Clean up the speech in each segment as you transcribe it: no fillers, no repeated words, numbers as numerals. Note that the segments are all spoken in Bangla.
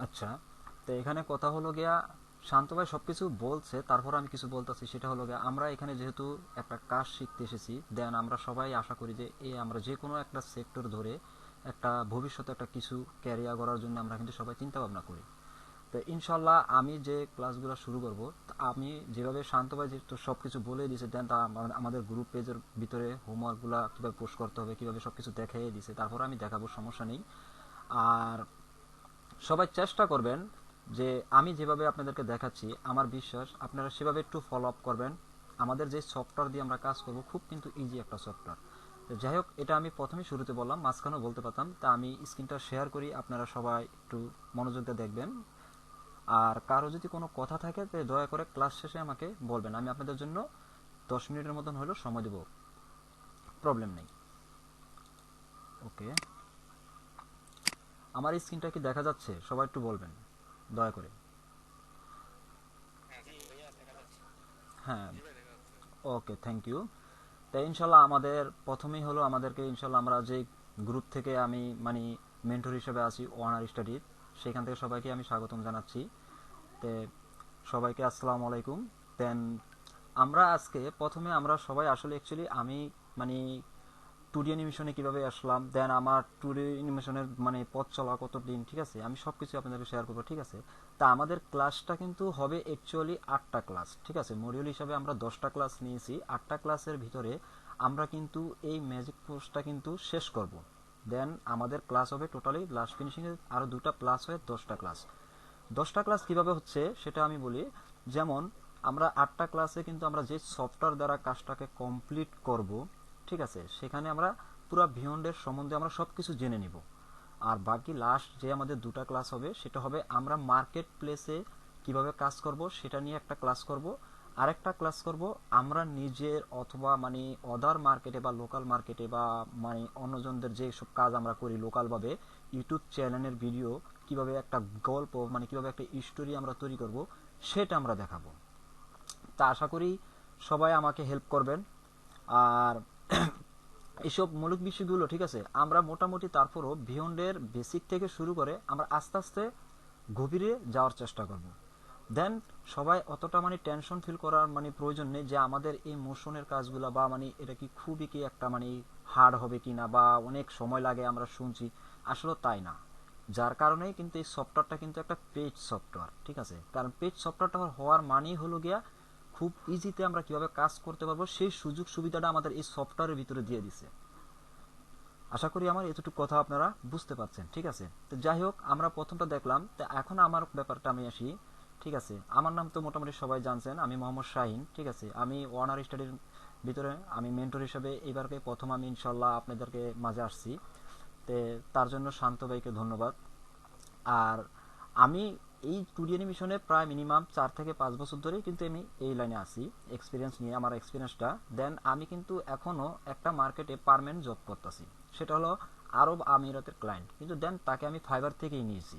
আচ্ছা, তো এখানে কথা হলো গিয়া, শান্ত ভাই সবকিছু বলছে, তারপর আমি কিছু বলতেছি। সেটা হলো গিয়া, আমরা এখানে যেহেতু একটা কাজ শিখতে এসেছি, দেন আমরা সবাই আশা করি যে আমরা যে কোনো একটা সেক্টর ধরে একটা ভবিষ্যতে একটা কিছু ক্যারিয়ার করার জন্য আমরা কিন্তু সবাই চিন্তা ভাবনা করি। তো ইনশাল্লাহ আমি যে ক্লাসগুলো শুরু করব, আমি যেভাবে শান্ত ভাই যেহেতু সব কিছু বলে দিয়েছে, দেন তা আমাদের গ্রুপ পেজের ভিতরে হোমওয়ার্কগুলো কীভাবে পোস্ট করতে হবে, কীভাবে সব কিছু দেখিয়ে দিয়েছে, তারপর আমি দেখাবো, সমস্যা নেই। আর সবাই চেষ্টা করবেন যে আমি যেভাবে আপনাদেরকে দেখাচ্ছি, আমার বিশ্বাস আপনারা সেভাবে একটু ফলো আপ করবেন। আমাদের যে সফটওয়্যার দিয়ে আমরা কাজ করব খুব কিন্তু ইজি একটা সফটওয়্যার। তো যাই হোক, এটা আমি প্রথমেই শুরুতে বললাম, মাঝখানেও বলতে পারতাম। তা আমি স্ক্রিনটা শেয়ার করি, আপনারা সবাই একটু মনোযোগ দিয়ে দেখবেন। আর কারো যদি কোনো কথা থাকে তো দয়া করে ক্লাস শেষে আমাকে বলবেন, আমি আপনাদের জন্য 10 মিনিটের মতন হলেও সময় দেব, প্রবলেম নেই। ওকে, আমার স্ক্রিনটা কি দেখা যাচ্ছে? সবাই একটু বলবেন দয়া করে। হ্যাঁ, ওকে, থ্যাংক ইউ। তাই ইনশাল্লাহ আমাদের প্রথমেই হলো, আমাদেরকে ইনশাল্লাহ আমরা যে গ্রুপ থেকে আমি মানে মেন্টর হিসেবে আছি ওয়ানার স্টাডি, সেখান থেকে সবাইকে আমি স্বাগতম জানাচ্ছি। তে সবাইকে আসসালামু আলাইকুম। দেন আমরা আজকে প্রথমে আমরা সবাই আসলে অ্যাকচুয়ালি আমি মানে টুডি অ্যানিমেশনে কিভাবে আসলাম, দেন আমার টুডি অ্যানিমেশনের মানে পথ চলা কত দিন, ঠিক আছে, আমি সব কিছু আপনাদেরকে শেয়ার করবো, ঠিক আছে। তা আমাদের ক্লাসটা কিন্তু হবে অ্যাকচুয়ালি 8টা ক্লাস, ঠিক আছে। মডিউল হিসাবে আমরা 10টা ক্লাস নিয়েছি, 8টা ক্লাসের ভিতরে আমরা কিন্তু এই ম্যাজিক কোর্সটা কিন্তু শেষ করব। দেন আমাদের ক্লাস হবে টোটালি লাস্ট ফিনিশিংয়ে আরও 2টা প্লাস হয়ে 10টা ক্লাস। 10টা ক্লাস কিভাবে হচ্ছে সেটা আমি বলি। যেমন আমরা 8টা ক্লাসে কিন্তু আমরা যে সফটওয়্যার দ্বারা কাজটাকে কমপ্লিট করব, ঠিক আছে, সেখানে আমরা পুরো বিয়ন্ডের সম্বন্ধে আমরা সব কিছু জেনে নিব। আর বাকি লাস্ট যে আমাদের 2টা ক্লাস হবে সেটা হবে আমরা মার্কেট প্লেসে কিভাবে কাজ করব সেটা নিয়ে একটা ক্লাস করব। আরেকটা ক্লাস করব আমরা নিজের অথবা মানে অদার মার্কেটে বা লোকাল মার্কেটে বা মানে অন্যজনদের যে সব কাজ আমরা করি লোকালভাবে, ইউটিউব চ্যানেলের ভিডিও কিভাবে একটা গল্প মানে কিভাবে একটা স্টোরি আমরা তৈরি করব সেটা আমরা দেখাবো। তা আশা করি সবাই আমাকে হেল্প করবেন। আর এইসব মৌলিক বিষয়গুলো, ঠিক আছে, আমরা মোটামুটি তারপরও বিয়ন্ডের বেসিক থেকে শুরু করে আমরা আস্তে আস্তে গভীরে যাওয়ার চেষ্টা করব। দেন সবাই অতটা মানে টেনশন ফিল করার মানে প্রয়োজন নেই যে আমাদের এই মোশনের কাজগুলো বা মানে এটা কি খুবই কি একটা মানে হার্ড হবে কি না বা অনেক সময় লাগে আমরা শুনছি, আসলে তাই না। যার কারণেই কিন্তু এই সফটওয়্যারটা কিন্তু একটা পেজ সফটওয়্যার, ঠিক আছে। কারণ পেজ সফটওয়্যারটা হওয়ার মানেই হলো গিয়া খুব ইজিতে আমরা কিভাবে কাজ করতে পারবো সেই সুযোগ সুবিধাটা আমাদের এই সফটওয়্যারের ভিতরে দিয়ে দিছে। আশা করি আমার এতটুকু কথা আপনারা বুঝতে পারছেন, ঠিক আছে। তো যাই হোক, আমরা প্রথমটা দেখলাম, তো এখন আমার ব্যাপারটা আমি আসি, ঠিক আছে। আমার নাম তো মোটামুটি সবাই জানছেন, আমি মোহাম্মদ শাহিন, ঠিক আছে। আমি ওয়ানার স্টাডির ভিতরে আমি মেন্টর হিসেবে এবারকে প্রথম আমি ইনশাল্লাহ আপনাদেরকে মাঝে আসছি। তে তার জন্য শান্ত ভাইকে ধন্যবাদ। আর আমি এই টুডি অ্যানিমেশনে প্রায় মিনিমাম 4 থেকে 5 বছর ধরেই কিন্তু আমি এই লাইনে আছি, এক্সপিরিয়েন্স নিয়ে আমার এক্সপিরিয়েন্সটা। দেন আমি কিন্তু এখনও একটা মার্কেটে পার্মানেন্ট জব করতেছি, সেটা হলো আরব আমিরাতের ক্লায়েন্ট, কিন্তু দেন তাকে আমি ফাইবার থেকেই নিয়েছি।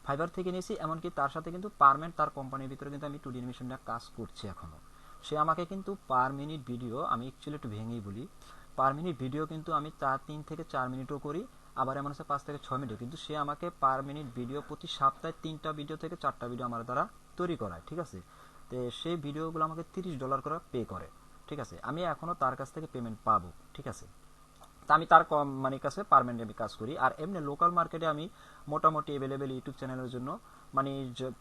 ফাইবার থেকে নিয়েছি, এমনকি তার সাথে কিন্তু পার্মানেন্ট তার কোম্পানির ভিতরে কিন্তু আমি টুডি অ্যানিমেশনটা কাজ করছি এখনও। সে আমাকে কিন্তু পার মিনিট ভিডিও, আমি অ্যাকচুয়ালি একটু ভেঙেই বলি, পার মিনিট ভিডিও কিন্তু আমি 3 থেকে 4 মিনিটও করি, আবার এমন আছে 5 থেকে 6 মিনিটও, কিন্তু সে আমাকে পার মিনিট ভিডিও প্রতি সপ্তাহে 3টা ভিডিও থেকে 4টা ভিডিও আমার দ্বারা তৈরি করায়, ঠিক আছে। তো সেই ভিডিওগুলো আমাকে $30 করে পে করে, ঠিক আছে। আমি এখনও তার কাছ থেকে পেমেন্ট পাবো, ঠিক আছে। তা আমি তার কম মানে কাছে পারমানেন্ট আমি কাজ করি। আর এমনি লোকাল মার্কেটে আমি মোটামুটি অ্যাভেলেবেল ইউটিউব চ্যানেলের জন্য মানে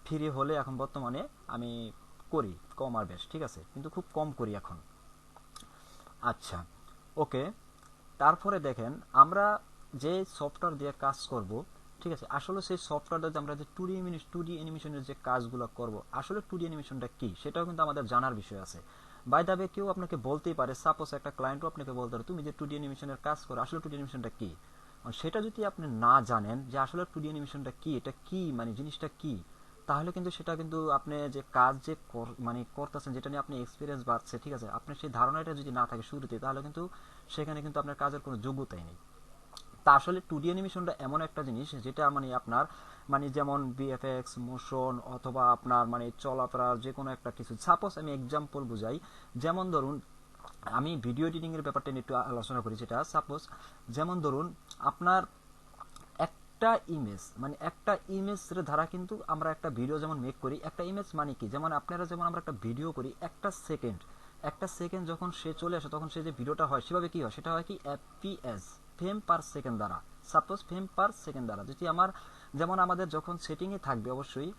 ফ্রি হলে এখন বর্তমানে আমি করি, কম আর বেশ, ঠিক আছে, কিন্তু খুব কম করি এখন। আচ্ছা, ওকে। তারপরে দেখেন আমরা যে সফটওয়্যার দিয়ে কাজ করব, ঠিক আছে, আসলে সেই সফটওয়্যারটা যে আমরা যে টুডি অ্যানিমেশনের যে কাজগুলো করব, আসলে টুডি অ্যানিমেশনটা কি সেটাও কিন্তু আমাদের জানার বিষয় আছে। বাই দ্য ওয়ে, কেউ আপনাকে বলতেই পারে, সাপোজ একটা ক্লায়েন্টও আপনাকে বলতে পারে তুমি যে টুডি অ্যানিমেশনের কাজ করো, আসলে টুডি অ্যানিমেশনটা কি। সেটা যদি আপনি না জানেন যে আসলে টুডি অ্যানিমেশনটা কি, এটা কি মানে জিনিসটা কি, তাহলে কিন্তু সেটা কিন্তু আপনি যে কাজ যে মানে করতেছেন, যেটা নিয়ে আপনি এক্সপিরিয়েন্স বাড়ছে, ঠিক আছে, আপনার সেই ধারণাটা যদি না থাকে শুরুতে, তাহলে কিন্তু সেখানে কিন্তু আপনার কাজের কোনো যোগ্যতাই নেই। তা আসলে টুডি অ্যানিমেশনটা এমন একটা জিনিস যেটা মানে আপনার মানে যেমন বিএফএক্স মোশন অথবা আপনার মানে চলাফেরার যে কোনো একটা কিছু, সাপোজ আমি এক্সাম্পল বুঝাই। যেমন ধরুন, আমি ভিডিও এডিটিং এর ব্যাপারটা নিয়ে একটু আলোচনা করি, যেটা সাপোজ যেমন ধরুন আপনার একটা একটা ইমেজের দ্বারা কিন্তু আমরা একটা ভিডিও যেমন মেক করি, একটা ইমেজ মানে কি, যেমন আপনারা যেমন আমরা একটা ভিডিও করি, একটা সেকেন্ড যখন সে চলে আসে তখন সে যে ভিডিওটা হয় সেভাবে কি হয়, সেটা হয় কি এফপিএস, ফ্রেম পার সেকেন্ড দ্বারা। সাপোজ ফ্রেম পার সেকেন্ড দ্বারা যদি আমার, যেমন আমাদের যখন সেটিংয়ে থাকবে অবশ্যই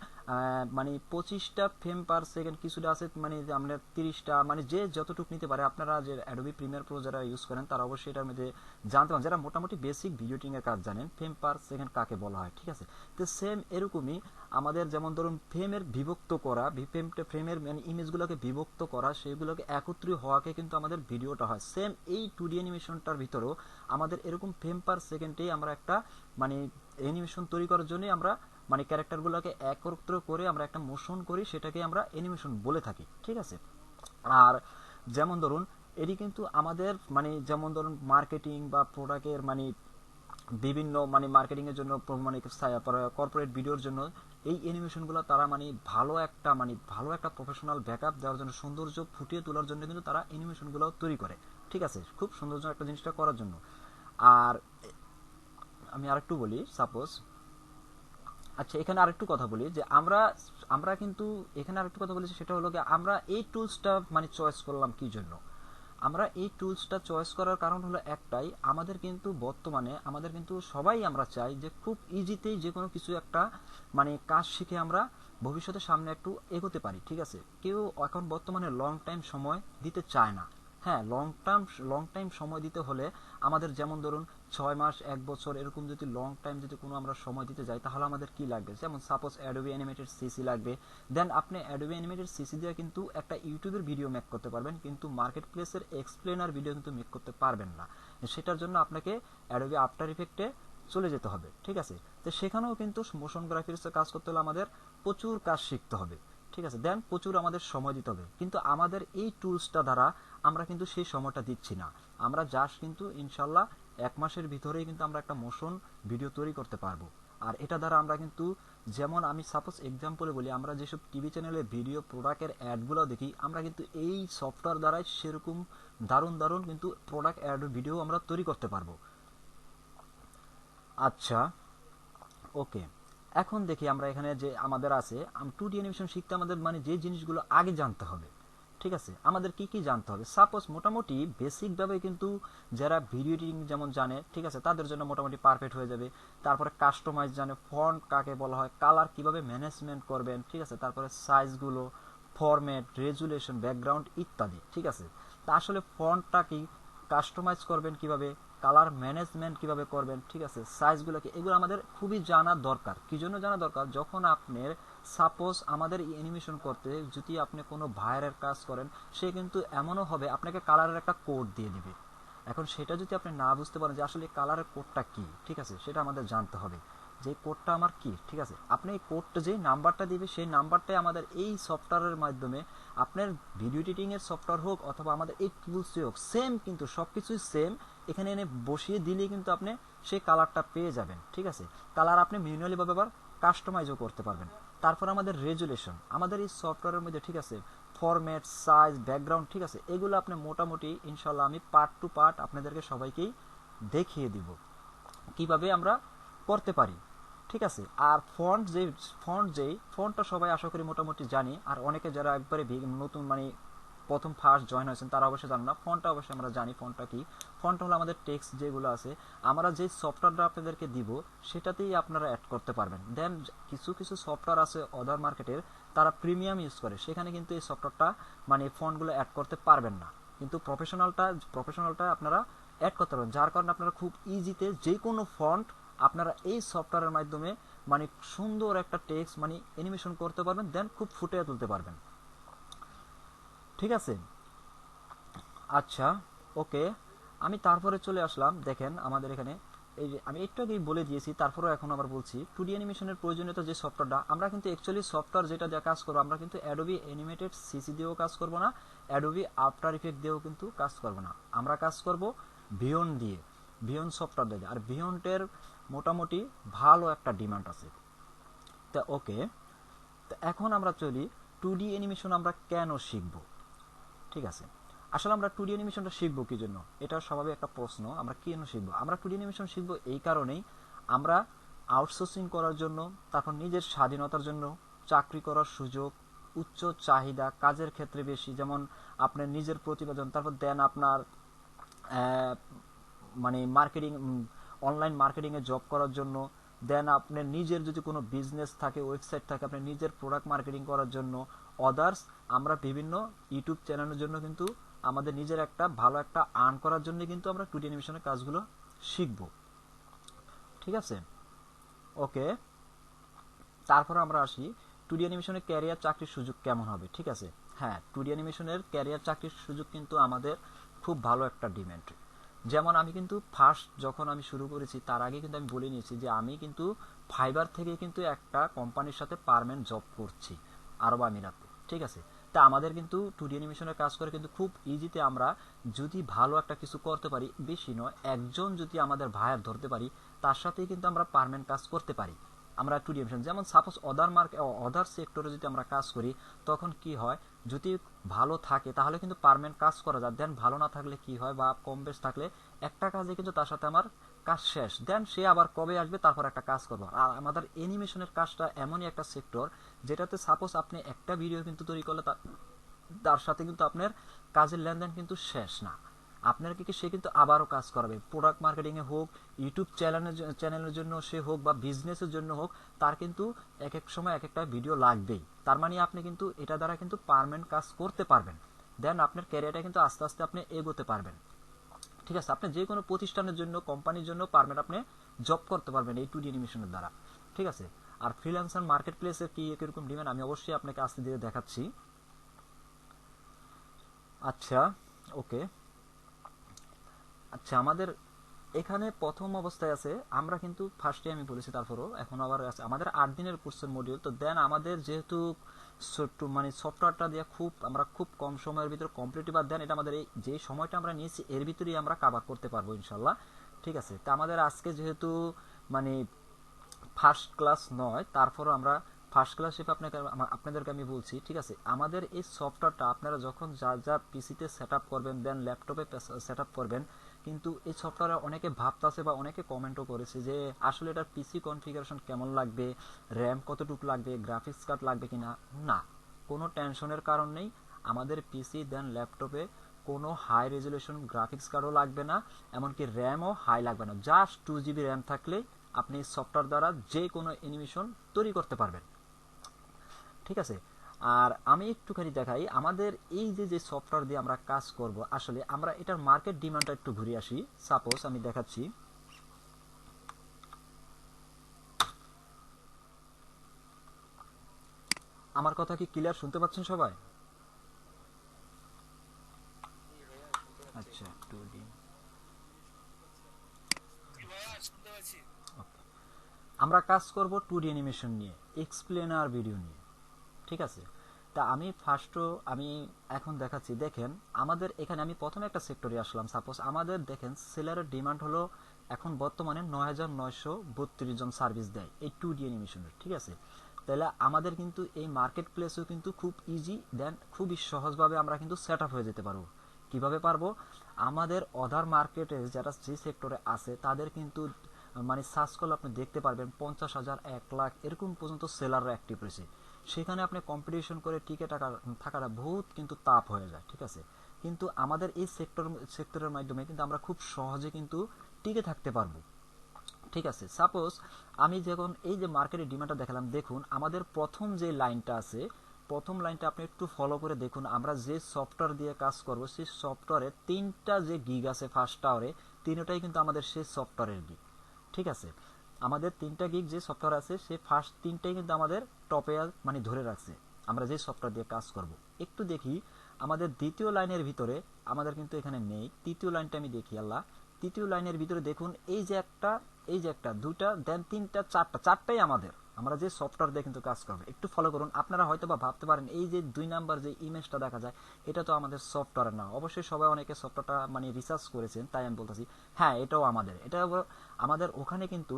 25টা ফ্রেম পার সেকেন্ড, কিছুটা আছে যে আমরা 30টা, যে যতটুকু নিতে পারে। আপনারা যে অ্যাডোবি প্রিমিয়ার প্রো যারা ইউজ করেন তারা অবশ্যই এটার মধ্যে জানতে পারেন, যারা মোটামুটি বেসিক ভিডিও এডিটিং এর কাজ জানেন ফ্রেম পার সেকেন্ড কাকে বলা হয়। ঠিক আছে, তো সেম এরকমই আমাদের যেমন ধরুন ফ্রেমের বিভক্ত করা, ফ্রেমের ইমেজগুলোকে বিভক্ত করা, সেগুলোকে একত্রিত হওয়াকে কিন্তু আমাদের ভিডিওটা হয়। সেম এই 2D অ্যানিমেশনটার ভিতরেও আমাদের এরকম ফ্রেম পার সেকেন্ডেই আমরা একটা অ্যানিমেশন তৈরি করার জন্য আমরা ক্যারেক্টারগুলোকে একত্র করে আমরা একটা মোশন করি, সেটাকে আমরা অ্যানিমেশন বলে থাকি। ঠিক আছে, আর যেমন ধরুন এটি কিন্তু আমাদের যেমন ধরুন মার্কেটিং বা প্রোডাক্টের বিভিন্ন মার্কেটিং এর জন্য কর্পোরেট ভিডিওর জন্য এই অ্যানিমেশনগুলো তারা ভালো একটা প্রফেশনাল ব্যাকআপ দেওয়ার জন্য, সৌন্দর্য ফুটিয়ে তোলার জন্য কিন্তু তারা অ্যানিমেশনগুলো তৈরি করে। ঠিক আছে, খুব সৌন্দর্য একটা জিনিসটা করার জন্য। আর আমি আরেকটু বলি, সাপোজ আচ্ছা এখানে আরেকটু কথা বলি যে আমরা কিন্তু এখানে আরেকটু কথা বলেছি, সেটা হলো যে আমরা এই টুলসটা চয়েস করলাম কি জন্য। আমরা এই টুলসটা চয়েস করার কারণ হলো একটাই, আমাদের কিন্তু বর্তমানে সবাই আমরা চাই যে খুব ইজিতেই যে কোনো কিছু একটা কাজ শিখে আমরা ভবিষ্যতে সামনে একটু এগোতে পারি। ঠিক আছে, কেউ এখন বর্তমানে লং টাইম সময় দিতে চায় না। হ্যাঁ, লং টাইম সময় দিতে হলে আমাদের যেমন ধরুন 6 মাস 1 বছর এরকম যদি লং টাইম যদি কোনো আমরা সময় দিতে যাই, তাহলে আমাদের কি লাগবে, যেমন সাপোজ অ্যাডোবি অ্যানিমেটেড সিসি লাগবে। দেন আপনি অ্যাডোবি অ্যানিমেটেড সিসি দিয়ে কিন্তু একটা ইউটিউবের ভিডিও মেক করতে পারবেন, কিন্তু মার্কেট প্লেসের এক্সপ্লেনার ভিডিও কিন্তু মেক করতে পারবেন না। সেটার জন্য আপনাকে অ্যাডোবি আফটার ইফেক্টে চলে যেতে হবে। ঠিক আছে, তো সেখানেও কিন্তু মোশন গ্রাফিক্সে কাজ করতে হলে আমাদের প্রচুর কাজ শিখতে হবে। ঠিক আছে, দেন প্রচুর আমাদের সময় দিতে হবে, কিন্তু আমাদের এই টুলসটা দ্বারা আমরা কিন্তু সেই সময়টা দিচ্ছি না। আমরা জাস্ট কিন্তু ইনশাল্লাহ 1 মাসের ভিতরেই কিন্তু আমরা একটা মোশন ভিডিও তৈরি করতে পারবো। আর এটা দ্বারা আমরা কিন্তু, যেমন আমি সাপোজ এক্সাম্পলে বলি, আমরা যেসব টিভি চ্যানেলে ভিডিও প্রোডাক্টের অ্যাডগুলো দেখি, আমরা কিন্তু এই সফটওয়্যার দ্বারাই সেরকম দারুণ কিন্তু প্রোডাক্ট অ্যাড ভিডিও আমরা তৈরি করতে পারবো। আচ্ছা, ওকে, এখন দেখি আমরা এখানে যে আমাদের আছে 2D অ্যানিমেশন শিখতে আমাদের যে জিনিসগুলো আগে জানতে হবে। ঠিক আছে, আমাদের কি কি জানতে হবে, সাপোজ মোটামুটি বেসিক ভাবে কিন্তু যারা ভিডিও এডিটিং যেমন জানে, ঠিক আছে, তাদের জন্য মোটামুটি পারফেক্ট হয়ে যাবে। তারপরে কাস্টমাইজ জানে, ফন্ট কাকে বলা হয়, কালার কিভাবে ম্যানেজমেন্ট করবেন, ঠিক আছে, তারপরে সাইজগুলো, ফরম্যাট, রেজুলেশন, ব্যাকগ্রাউন্ড ইত্যাদি। ঠিক আছে, তা আসলে ফন্টটা কি, কাস্টমাইজ করবেন কিভাবে, কালার ম্যানেজমেন্ট কিভাবে করবেন, ঠিক আছে, সাইজগুলো কি, এগুলো আমাদের খুবই জানা দরকার। কি জন্য জানা দরকার, যখন আপনার সাপোজ আমাদের অ্যানিমেশন করতে যদি আপনি কোনো ভাইয়ের কাজ করেন, সে কিন্তু এমনও হবে আপনাকে কালারের একটা কোড দিয়ে দিবে। এখন সেটা যদি আপনি না বুঝতে পারেন যে আসলে কালারের কোডটা কি, ঠিক আছে, সেটা আমাদের জানতে হবে যে কোডটা আমার কি। ঠিক আছে, আপনি এই কোডটা যে নাম্বারটা দিবে, সেই নাম্বারটাই আমাদের এই সফটওয়্যারের মাধ্যমে, আপনার ভিডিও এডিটিং এর সফটওয়্যার হোক অথবা আমাদের এই টুলসই হোক, সেম কিন্তু সবকিছুই সেম, এখানে এনে বসিয়ে দিলেই কিন্তু আপনি সেই কালারটা পেয়ে যাবেন। ঠিক আছে, কালার আপনি ম্যানুয়ালি ভাবে আবার কাস্টমাইজও করতে পারবেন। তারপর আমাদের রেজুলেশন, আমাদের এই সফটওয়্যারের মধ্যে, ঠিক আছে, ফরম্যাট, সাইজ, ব্যাকগ্রাউন্ড, ঠিক আছে, এগুলো আপনি মোটামুটি ইনশাল্লাহ আমি পার্ট টু পার্ট আপনাদেরকে সবাইকেই দেখিয়ে দিব কিভাবে আমরা করতে পারি। ঠিক আছে, আর ফন্টটা সবাই আশা করি মোটামুটি জানি, আর অনেকে যারা একবারে নতুন প্রথম ফার্স্ট জয়েন হয়েছেন তারা অবশ্যই জানেন না। ফন্টটা অবশ্যই আমরা জানি, ফন্টটা কি, ফন্ট হলো আমাদের টেক্সট যেগুলো আছে, আমরা যে সফটওয়্যারটা আপনাদেরকে দিব সেটাতেই আপনারা অ্যাড করতে পারবেন। দেন কিছু কিছু সফটওয়্যার আছে অদার মার্কেটের, তারা প্রিমিয়াম ইউজ করে, সেখানে কিন্তু এই সফটওয়্যারটা ফন্টগুলো অ্যাড করতে পারবেন না, কিন্তু প্রফেশনালটা আপনারা অ্যাড করতে পারবেন, যার কারণে আপনারা খুব ইজিতে যে কোনো ফন্ট আপনারা এই সফটওয়্যারের মাধ্যমে সুন্দর একটা টেক্সট অ্যানিমেশন করতে পারবেন, দেন খুব ফুটিয়ে তুলতে পারবেন। ঠিক আছে, আচ্ছা, ওকে, আমি তারপরে চলে আসলাম। দেখেন আমাদের এখানে এই যে আমি একটু আগেই বলে দিয়েছি, তারপরেও এখন আবার বলছি, 2D অ্যানিমেশনের প্রয়োজনীয়তা যে সফটওয়্যারটা, আমরা কিন্তু অ্যাকচুয়ালি সফটওয়্যার যেটা দিয়ে কাজ করবো, আমরা কিন্তু অ্যাডোবি অ্যানিমেটেড সিসি দিয়েও কাজ করব না, অ্যাডোবি আফটার ইফেক্ট দিয়েও কিন্তু কাজ করব না, আমরা কাজ করব ভিয়ন দিয়ে, ভিয়ন সফটওয়্যার দিয়ে। আর ভিয়নটের মোটামুটি ভালো একটা ডিমান্ড আছে। তা ওকে, তো এখন আমরা চলি 2D অ্যানিমেশন আমরা কেন শিখব। ঠিক আছে, আসলে আমরা 2D অ্যানিমেশনটা শিখবো কি জন্য, এটা স্বাভাবিক একটা প্রশ্ন। আমরা কেন শিখবো, আমরা 2D অ্যানিমেশন শিখবো এই কারণেই, আমরা আউটসোর্সিং করার জন্য, তারপর নিজের স্বাধীনতার জন্য, চাকরি করার সুযোগ, উচ্চ চাহিদা, কাজের ক্ষেত্রে বেশি, যেমন আপনার নিজের প্রতিবেদন, তারপর দেন আপনার মানে মার্কেটিং, অনলাইন মার্কেটিংয়ে জব করার জন্য, দেন আপনার নিজের যদি কোনো বিজনেস থাকে, ওয়েবসাইট থাকে, আপনার নিজের প্রোডাক্ট মার্কেটিং করার জন্য, অদার্স আমরা বিভিন্ন ইউটিউব চ্যানেলের জন্য কিন্তু আমাদের নিজের একটা ভালো একটা আর্ন করার জন্য কিন্তু আমরা 2D অ্যানিমেশনের কাজগুলো শিখব। ঠিক আছে, ওকে। তারপর আমরা আসি 2D অ্যানিমেশনের ক্যারিয়ার চাকরির সুযোগ কেমন হবে। ঠিক আছে, হ্যাঁ, 2D অ্যানিমেশনের ক্যারিয়ার চাকরির সুযোগ কিন্তু আমাদের খুব ভালো একটা ডিমান্ড। যেমন আমি কিন্তু ফার্স্ট যখন আমি শুরু করেছি তার আগে কিন্তু আমি বলে নিয়েছি যে আমি কিন্তু ফাইবার থেকে কিন্তু একটা কোম্পানির সাথে পার্মানেন্ট জব করছি আরব আমিরাতে। ঠিক আছে, তা আমাদের কিন্তু 2D অ্যানিমেশনের কাজ করে কিন্তু খুব ইজিতে আমরা যদি ভালো একটা কিছু করতে পারি, বেশি নয় একজন যদি আমাদের ভাইয়ার ধরতে পারি, তার সাথেই কিন্তু আমরা পার্মানেন্ট কাজ করতে পারি। আমরা 2D অ্যানিমেশন যেমন সাপোজ অদার সেক্টরে যদি আমরা কাজ করি, তখন কি হয়, যদি ভালো থাকে তাহলে কিন্তু পার্মানেন্ট কাজ করা যায়। দেন ভালো না থাকলে কি হয়, বা কম বেশ থাকলে একটা কাজে কিন্তু তার সাথে আমার কাজ শেষ, দেন সে আবার কবে আসবে তারপর একটা কাজ করবো। আর আমাদের অ্যানিমেশনের কাজটা এমনই একটা সেক্টর যেটাতে সাপোজ আপনি একটা ভিডিও কিন্তু তৈরি করলে তার সাথে কিন্তু আপনার কাজের লেনদেন কিন্তু শেষ না, আপনার কি সে কিন্তু আবারও কাজ করাবে। প্রোডাক্ট মার্কেটিং এ হোক, ইউটিউব চ্যানেলের জন্য সে হোক, বা বিজনেসের জন্য হোক, তার কিন্তু এক এক সময় এক একটা ভিডিও লাগবেই। তার মানে আপনি কিন্তু এটা দ্বারা কিন্তু পার্মানেন্ট কাজ করতে পারবেন, দেন আপনার ক্যারিয়ারটা কিন্তু আস্তে আস্তে আপনি এগোতে পারবেন। ঠিক আছে, আপনি যে কোনো প্রতিষ্ঠানের জন্য, কোম্পানির জন্য পারবেন, আপনি জব করতে পারবেন এই 2D অ্যানিমেশনের দ্বারা। ঠিক আছে, আর ফ্রিল্যান্সার মার্কেট প্লেসের কি কিরকম ডিমান্ড আমি অবশ্যই আপনাকে আস্তে ধীরে দেখাচ্ছি। আচ্ছা, ওকে। আচ্ছা, আমাদের এখানে প্রথম অবস্থায় আছে, আমরা কিন্তু ফার্স্টে আমি বলেছি, তারপরও এখন আবার আছে আমাদের 8 দিনের কোর্সের মডিউল। তো দেন আমাদের যেহেতু মানে সফটওয়্যারটা দিয়ে আমরা খুব কম সময়ের ভিতরে কমপ্লিট, বা দেন এটা আমাদের এই যে সময়টা আমরা নিয়েছি এর ভিতরেই আমরা কভার করতে পারবো ইনশাল্লাহ। ঠিক আছে, তা আমাদের আজকে যেহেতু মানে ফার্স্ট ক্লাস নয়, তারপরও আমরা ফার্স্ট ক্লাস হিসেবে আপনাদেরকে আমি বলছি। ঠিক আছে, আমাদের এই সফটওয়্যারটা আপনারা যখন যা যা পিসিতে সেট আপ করবেন, দেন ল্যাপটপে সেট আপ করবেন, কিন্তু এই সফটওয়্যারে অনেকে ভাবতেছে বা অনেকে কমেন্টও করেছে যে আসলে এটার পিসি কনফিগারেশন কেমন লাগবে, র্যাম কতটুকু লাগবে, গ্রাফিক্স কার্ড লাগবে কিনা। না, কোনো টেনশনের কারণ নেই। আমাদের পিসি দেন ল্যাপটপে কোনো হাই রেজলিউশন গ্রাফিক্স কার্ডও লাগবে না, এমনকি র্যামও হাই লাগবে না। জাস্ট 2 GB র্যাম থাকলে আপনি সফটওয়্যার দ্বারা যে কোনো অ্যানিমেশন তৈরি করতে পারবেন। ঠিক আছে, আর আমি একটুখানি দেখাই আমাদের এই যে সফটওয়্যার দিয়ে আমরা কাজ করব, আসলে আমরা এটার মার্কেট ডিমান্ডটা একটু ঘুরে আসি। সাপোজ আমি দেখাচ্ছি, আমার কথা কি ক্লিয়ার শুনতে পাচ্ছেন সবাই? আচ্ছা, 2D, ওকে। আমরা কাজ করব 2D অ্যানিমেশন নিয়ে, এক্সপ্লেনার ভিডিও নিয়ে। ঠিক আছে, তা আমি ফার্স্টও আমি এখন দেখাচ্ছি। দেখেন আমাদের এখানে আমি প্রথমে একটা সেক্টরে আসলাম। সাপোজ আমাদের দেখেন সেলারের ডিমান্ড হলো এখন বর্তমানে 9,932 জন সার্ভিস দেয় এই 2D অ্যানিমেশনের। ঠিক আছে, তাহলে আমাদের কিন্তু এই মার্কেট প্লেসও কিন্তু খুব ইজি, দেন খুবই সহজভাবে আমরা কিন্তু সেট আপ হয়ে যেতে পারবো। কিভাবে পারবো, আমাদের অদার মার্কেটে যারা যে সেক্টরে আছে তাদের কিন্তু মানে সার্চ করলে আপনি দেখতে পারবেন 50,000, 1 লাখ এরকম পর্যন্ত সেলাররা অ্যাক্টিভ রয়েছে। সেখানে আপনি কম্পিটিশন করে টিকে থাকাটা বহুত কিন্তু তাপ হয়ে যায়। ঠিক আছে, কিন্তু আমাদের এই সেক্টরের মাধ্যমে কিন্তু আমরা খুব সহজে কিন্তু টিকে থাকতে পারবো। ঠিক আছে, সাপোজ আমি যখন এই যে মার্কেটের ডিমান্ডটা দেখালাম, দেখুন আমাদের প্রথম যে লাইনটা আছে, প্রথম লাইনটা আপনি একটু ফলো করে দেখুন। আমরা যে সফটওয়্যার দিয়ে কাজ করব সেই সফটওয়্যারে 3টা যে গিগ আছে ফার্স্ট টাওয়ারে, তিনটাই কিন্তু আমাদের সেই সফটওয়্যারের গিগ। ঠিক আছে, আমাদের 3টা গিগ যে সফটওয়্যার আছে সেই ফার্স্ট 3টাই কিন্তু আমাদের টপে মানে ধরে রাখছে আমরা যে সফটওয়্যার দিয়ে কাজ করব। একটু দেখি আমাদের দ্বিতীয় লাইনের ভিতরে, আমাদের কিন্তু এখানে নেই। তৃতীয় লাইনটা আমি দেখি, আল্লাহ, তৃতীয় লাইনের ভিতরে দেখুন এই যে একটা, এই যে একটা, দুটা, দেন তিনটা, চারটাই আমাদের, আমরা যে সফটওয়্যার দিয়ে কিন্তু কাজ করবো। একটু ফলো করুন। আপনারা হয়তো বা ভাবতে পারেন এই যে 2 নাম্বার যে ইমেজটা দেখা যায় এটা তো আমাদের সফটওয়্যার না। অবশ্যই সবাই অনেকে সফটওয়্যারটা মানে রিসার্চ করেছেন, তাই আমি বলতেছি হ্যাঁ এটাও আমাদের। এটা আমাদের ওখানে কিন্তু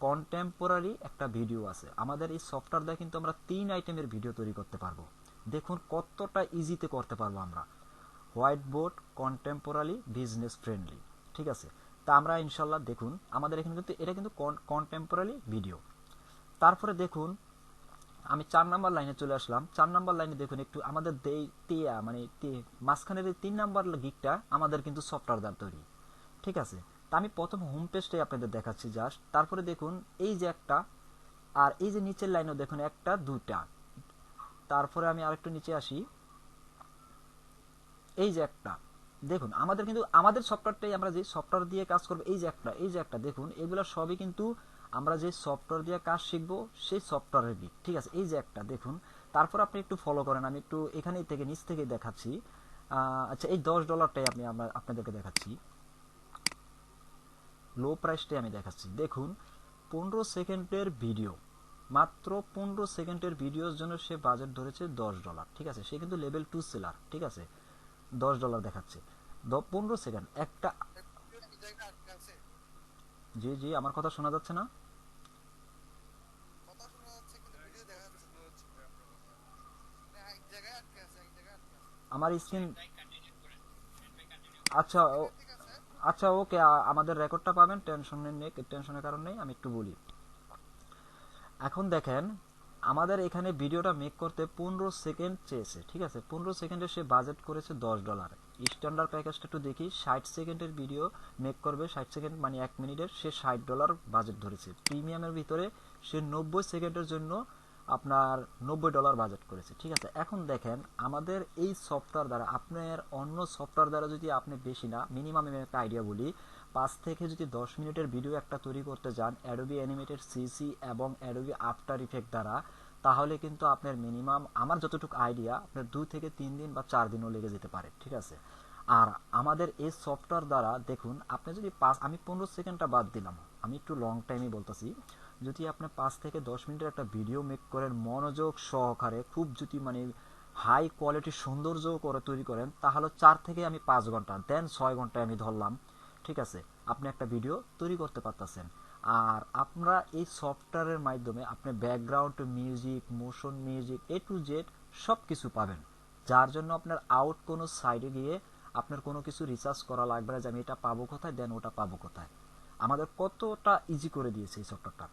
কন্টেম্পোরারি একটা ভিডিও আছে। আমাদের এই সফটওয়্যার দিয়ে কিন্তু আমরা 3 আইটেমের ভিডিও তৈরি করতে পারবো। দেখুন কতটা ইজিতে করতে পারবো আমরা। White board, contemporary, business friendly. ঠিক আছে, তা আমরা ইনশাল্লাহ দেখুন আমাদের এখানে কিন্তু এটা কিন্তু কন্টেম্পোরারি ভিডিও। তারপরে দেখুন আমি 4 নাম্বার লাইনে চলে আসলাম। 4 নাম্বার লাইনে দেখুন একটু আমাদের মানে মাঝখানের এই 3 নাম্বার গিকটা আমাদের কিন্তু সফটওয়্যার দ্বারা তৈরি, ঠিক আছে। তা আমি প্রথম হোম পেজটাই আপনাদের দেখাচ্ছি জাস্ট। তারপরে দেখুন এই যে একটা, আর এই যে নিচের লাইনেও দেখুন একটা দুটা। তারপরে আমি আরেকটু নিচে আসি, এই যে একটা দেখুন আমাদের কিন্তু আমাদের সফটওয়্যারটাই আমরা যে সফটওয়্যার দিয়ে কাজ করব, এই যে একটা দেখুন এগুলো সবই কিন্তু আমরা যে সফটওয়্যার দিয়ে কাজ শিখবো সেই সফটওয়্যারের দিক, ঠিক আছে। এই যে একটা দেখুন, তারপর আপনি একটু ফলো করেন, আমি একটু এখানেই থেকে নিচ থেকে দেখাচ্ছি। আচ্ছা এই $10টাই আমি আপনাদেরকে দেখাচ্ছি, লো প্রাইসটাই আমি দেখাচ্ছি। দেখুন 15 সেকেন্ডের ভিডিও, মাত্র 15 সেকেন্ডের ভিডিওর জন্য সে বাজেট ধরেছে $10, ঠিক আছে। সে কিন্তু লেভেল 2 সেলার, ঠিক আছে। $10 দেখাচ্ছে 15 সেকেন্ড একটা। জি জি, আমার কথা শোনা যাচ্ছে না? আমার স্ক্রিন, আচ্ছা আচ্ছা ওকে, আমাদের রেকর্ডটা পাবেন, টেনশনের কারণ নেই, আমি একটু বলি। এখন দেখেন আমাদের এখানে ভিডিওটা মেক করতে 15 সেকেন্ড চেয়েছে, ঠিক আছে। 15 সেকেন্ডে সে বাজেট করেছে $10। স্ট্যান্ডার্ড প্যাকেজটা একটু দেখি, 60 সেকেন্ডের ভিডিও মেক করবে, 60 সেকেন্ড মানে 1 মিনিটের, সে $60 বাজেট ধরেছে। প্রিমিয়ামের ভিতরে সে 90 সেকেন্ডের জন্য আপনার $90 বাজেট করেছে, ঠিক আছে। এখন দেখেন আমাদের এই সফটওয়্যার দ্বারা আপনার অন্য সফটওয়্যার দ্বারা যদি আপনি বেশি না, মিনিমাম আমি একটা আইডিয়া বলি, 5 থেকে যদি 10 মিনিটের ভিডিও একটা তৈরি করতে যান অ্যাডোবি অ্যানিমেটেড সিসি এবং অ্যাডোবি আফটার ইফেক্ট দ্বারা, তাহলে কিন্তু আপনার মিনিমাম আমার যতটুকু আইডিয়া আপনার 2 থেকে 3 দিন বা 4 দিনও লেগে যেতে পারে, ঠিক আছে। আর আমাদের এই সফটওয়্যার দ্বারা দেখুন আপনি যদি আমি 15 সেকেন্ডটা বাদ দিলাম, আমি একটু লং টাইমই বলতেছি, যদি আপনি 5 থেকে 10 মিনিটের একটা ভিডিও মেক করেন মনোযোগ সহকারে, খুব যদি মানে হাই কোয়ালিটি সৌন্দর্য করে তৈরি করেন, তাহলে 4 থেকে আমি 5 ঘন্টা দেন 6 ঘন্টায় আমি ধরলাম, ঠিক আছে, আপনি একটা ভিডিও তৈরি করতে পারতেছেন। আর আপনারা এই সফটওয়্যারের মাধ্যমে আপনি background music, motion music, A to Z সব কিছু পাবেন, যার জন্য আপনার আউট কোনো সাইডে গিয়ে আপনার কোনো কিছু রিসার্চ করা লাগবে না যে আমি এটা পাবো কোথায় দেন ওটা পাবো কোথায়। আমাদের কতটা ইজি করে দিয়েছে এই সফটওয়্যারটা।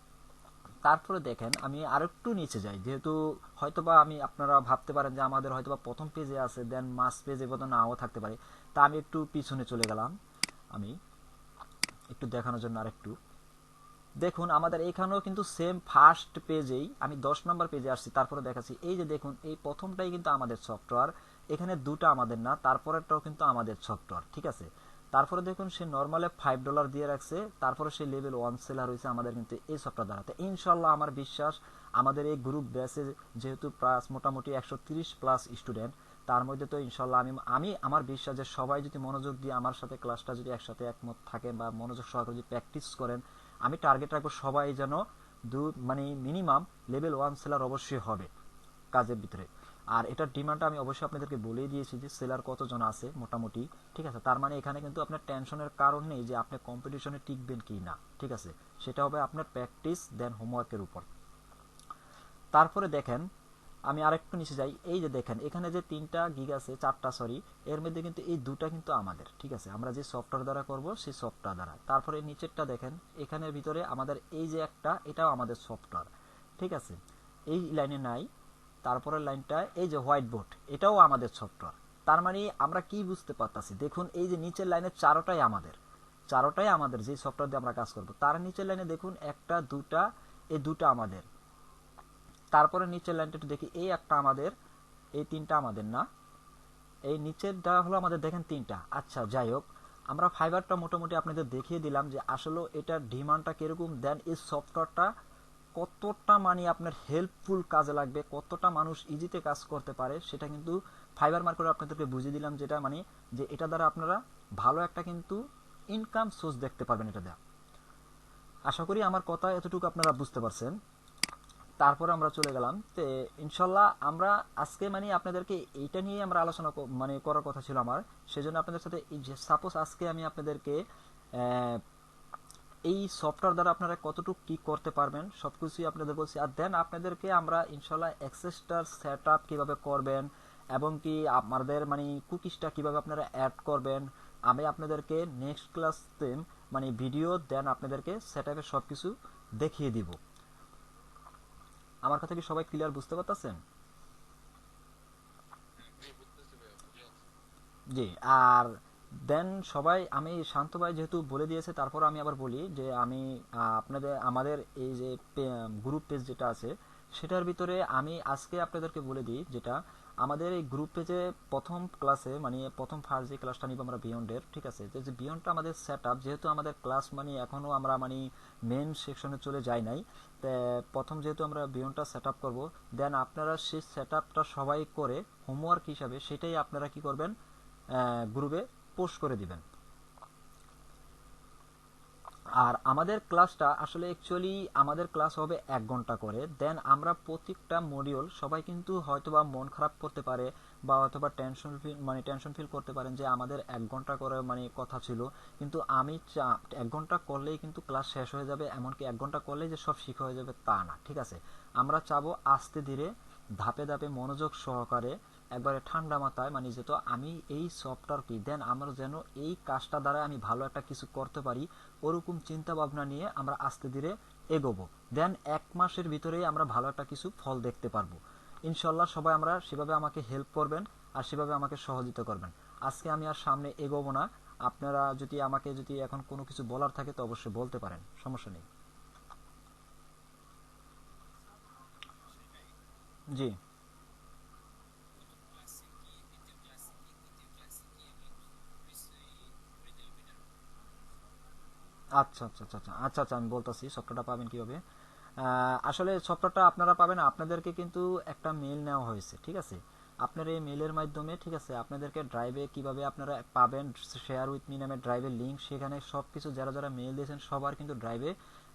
তারপরে দেখেন আমি আরেকটু নিচে যাই, যেহেতু হয়তোবা আমি আপনারা ভাবতে পারেন যে আমাদের হয়তোবা প্রথম পেজে আছে দেন মাস পেজে বোধ নাও থাকতে পারে, তা আমি একটু পিছনে চলে গেলাম, আমি একটু দেখানোর জন্য আরেকটু দেখুন আমাদের এখানেও কিন্তু সেম ফার্স্ট পেজেই আমি 10 নম্বর পেজে আসছি, তারপরে দেখাচ্ছি এই যে দেখুন এই প্রথমটাই কিন্তু আমাদের সফটওয়্যার, এখানে দুটা আমাদের না, তারপরেরটাও কিন্তু আমাদের সফটওয়্যার, ঠিক আছে। তারপরে দেখুন সে নর্মালে $5 দিয়ে রাখছে, তারপরে সে লেভেল 1 সেলার হয়েছে আমাদের কিন্তু এই সফটওয়্যার দ্বারা। তো ইনশাল্লাহ আমার বিশ্বাস আমাদের এই গ্রুপ ব্যাচে যেহেতু প্লাস মোটামুটি 130+ স্টুডেন্ট, তার মধ্যে তো ইনশাল্লাহ আমি আমার বিশ্বাস যে সবাই যদি মনোযোগ দিয়ে আমার সাথে ক্লাসটা যদি একসাথে একমত থাকেন বা মনোযোগ সহকারে যদি প্র্যাকটিস করেন, আমি টার্গেট রাখবো সবাই যেন মানে মিনিমাম লেভেল 1 সেলার অবশ্যই হবে কাজের ভিতরে। আর এটার ডিমান্ডটা আমি অবশ্যই আপনাদেরকে বলেই দিয়েছি যে সেলার কতজন আছে মোটামুটি, ঠিক আছে। তার মানে এখানে কিন্তু আপনার টেনশনের কারণ নেই যে আপনি কম্পিটিশনে টিকবেন কি না, ঠিক আছে। সেটা হবে আপনার প্র্যাকটিস দেন হোমওয়ার্কের উপর। তারপরে দেখেন আমি আরেকটু নিচে যাই, এই যে দেখেন এখানে যে 3টা গিগ আছে, 4টা সরি, এর মধ্যে কিন্তু এই দুটা কিন্তু আমাদের, ঠিক আছে, আমরা যে সফটওয়্যার দ্বারা করব সেই সফটওয়্যার দ্বারা। তারপরে নিচেরটা দেখেন এখানের ভিতরে আমাদের এই যে একটা, এটাও আমাদের সফটওয়্যার, ঠিক আছে, এই লাইনে নাই। তারপরের লাইনটা এই যে হোয়াইট বোর্ড, এটাও আমাদের সফটওয়্যার। তার মানে আমরা কি বুঝতে পারতাছি, দেখুন এই যে নিচের লাইনের চারোটাই আমাদের যে সফটওয়্যার দিয়ে আমরা কাজ করব। তার নিচের লাইনে দেখুন একটা দুটা, এই দুটা আমাদের। তারপরে নিচের লাইনটা একটু দেখি, এই একটা আমাদের, এই 3টা আমাদের না, এই নিচেরটা হলো আমাদের দেখেন 3টা। আচ্ছা যাই হোক, আমরা ফাইবারটা মোটামুটি আপনাদের দেখিয়ে দিলাম যে আসলে এটার ডিমান্ডটা কিরকম, দেন এই সফটওয়্যারটা কতটা মানে আপনার হেল্পফুল কাজে লাগবে, কতটা মানুষ ইজিতে কাজ করতে পারে, সেটা কিন্তু ফাইবার মার্কেটে আপনাদেরকে বুঝিয়ে দিলাম, যেটা মানে যে এটা দ্বারা আপনারা ভালো একটা কিন্তু ইনকাম সোর্স দেখতে পারবেন এটা দেওয়া। আশা করি আমার কথা এতটুকু আপনারা বুঝতে পারছেন। তারপরে আমরা চলে গেলাম তো ইনশাল্লাহ আমরা আজকে মানে আপনাদেরকে এইটা নিয়ে আমরা আলোচনা মানে করার কথা ছিল আমার, সেজন্য আপনাদের সাথে এই যে সাপোজ আজকে আমি আপনাদেরকে এই সফটওয়্যার দ্বারা আপনারা কতটুকু কি করতে পারবেন সবকিছুই আপনাদের বলছি। আর দেন আপনাদেরকে আমরা ইনশাল্লাহ অ্যাক্সেসটার সেট আপ কীভাবে করবেন এবং কি আমাদের মানে কুকিজটা কীভাবে আপনারা অ্যাড করবেন, আমি আপনাদেরকে নেক্সট ক্লাসে মানে ভিডিও দেন আপনাদেরকে সেটআপের সব কিছু দেখিয়ে দিব। আমার কথা কি সবাই ক্লিয়ার বুঝতে পারতেছেন? জি। আর দেন সবাই, আমি শান্ত ভাই যেহেতু বলে দিয়েছে তারপর আমি আবার বলি যে আমি আপনাদের আমাদের এই যে গ্রুপ পেজ যেটা আছে সেটার ভিতরে আমি আজকে আপনাদেরকে বলে দিই যেটা আমাদের এই গ্রুপ পেজে প্রথম ক্লাসে মানে প্রথম ফার্স্ট যে ক্লাসটা নিব আমরা বিয়ন্ডের, ঠিক আছে, যে বিয়ন্ডটা আমাদের সেট আপ, যেহেতু আমাদের ক্লাস মানে এখনও আমরা মানে মেন সেকশনে চলে যাই নাই, প্রথম যেহেতু আমরা বিয়ন্ডটা সেট আপ করবো, দেন আপনারা সেই সেট আপটা সবাই করে হোমওয়ার্ক হিসাবে সেটাই আপনারা কি করবেন, গ্রুপে পোস্ট করে দিবেন। আর আমাদের ক্লাসটা আসলে অ্যাকচুয়ালি আমাদের ক্লাস হবে 1 ঘন্টা করে। দেন আমরা প্রত্যেকটা মডিউল সবাই কিন্তু হয়তোবা মন খারাপ করতে পারে বা হয়তোবা টেনশন ফিল করতে পারেন যে আমাদের 1 ঘন্টা করে মানে কথা ছিল, কিন্তু আমি 1 ঘন্টা করলেই কিন্তু ক্লাস শেষ হয়ে যাবে, এমনকি 1 ঘন্টা করলেই যে সব শিখা হয়ে যাবে তা না, ঠিক আছে। আমরা চাবো আস্তে ধীরে ধাপে ধাপে মনোযোগ সহকারে একবারে ঠান্ডা মাথায় মানে যেত আমি এই সফটওয়্যার কি, দেন আমরা যেন এই কাজটা দ্বারা আমি ভালো একটা কিছু করতে পারি ওরকম চিন্তা ভাবনা নিয়ে আমরা আস্তে ধীরে এগোবো। দেন 1 মাসের ভিতরেই আমরা ভালো একটা কিছু ফল দেখতে পারবো ইনশাল্লাহ। সবাই আমরা সেভাবে আমাকে হেল্প করবেন আর সেভাবে আমাকে সহযোগিতা করবেন। আজকে আমি আর সামনে এগোবো না, আপনারা যদি আমাকে যদি এখন কোনো কিছু বলার থাকে তো অবশ্যই বলতে পারেন, সমস্যা নেই। জি। আচ্ছা আচ্ছা আচ্ছা আচ্ছা আচ্ছা আচ্ছা, আমি বলতেছি সফটওয়্যারটা পাবেন কিভাবে। আসলে সফটওয়্যারটা আপনারা পাবেন, আপনাদেরকে কিন্তু একটা মেল নেওয়া হয়েছে, ঠিক আছে। আপনার এই মেলের মাধ্যমে, ঠিক আছে, আপনাদেরকে ড্রাইভে কিভাবে আপনারা পাবেন, শেয়ার উইথ মি নামের ড্রাইভের লিঙ্ক, সেখানে সব কিছু যারা যারা মেল দিয়েছেন সবার কিন্তু ড্রাইভে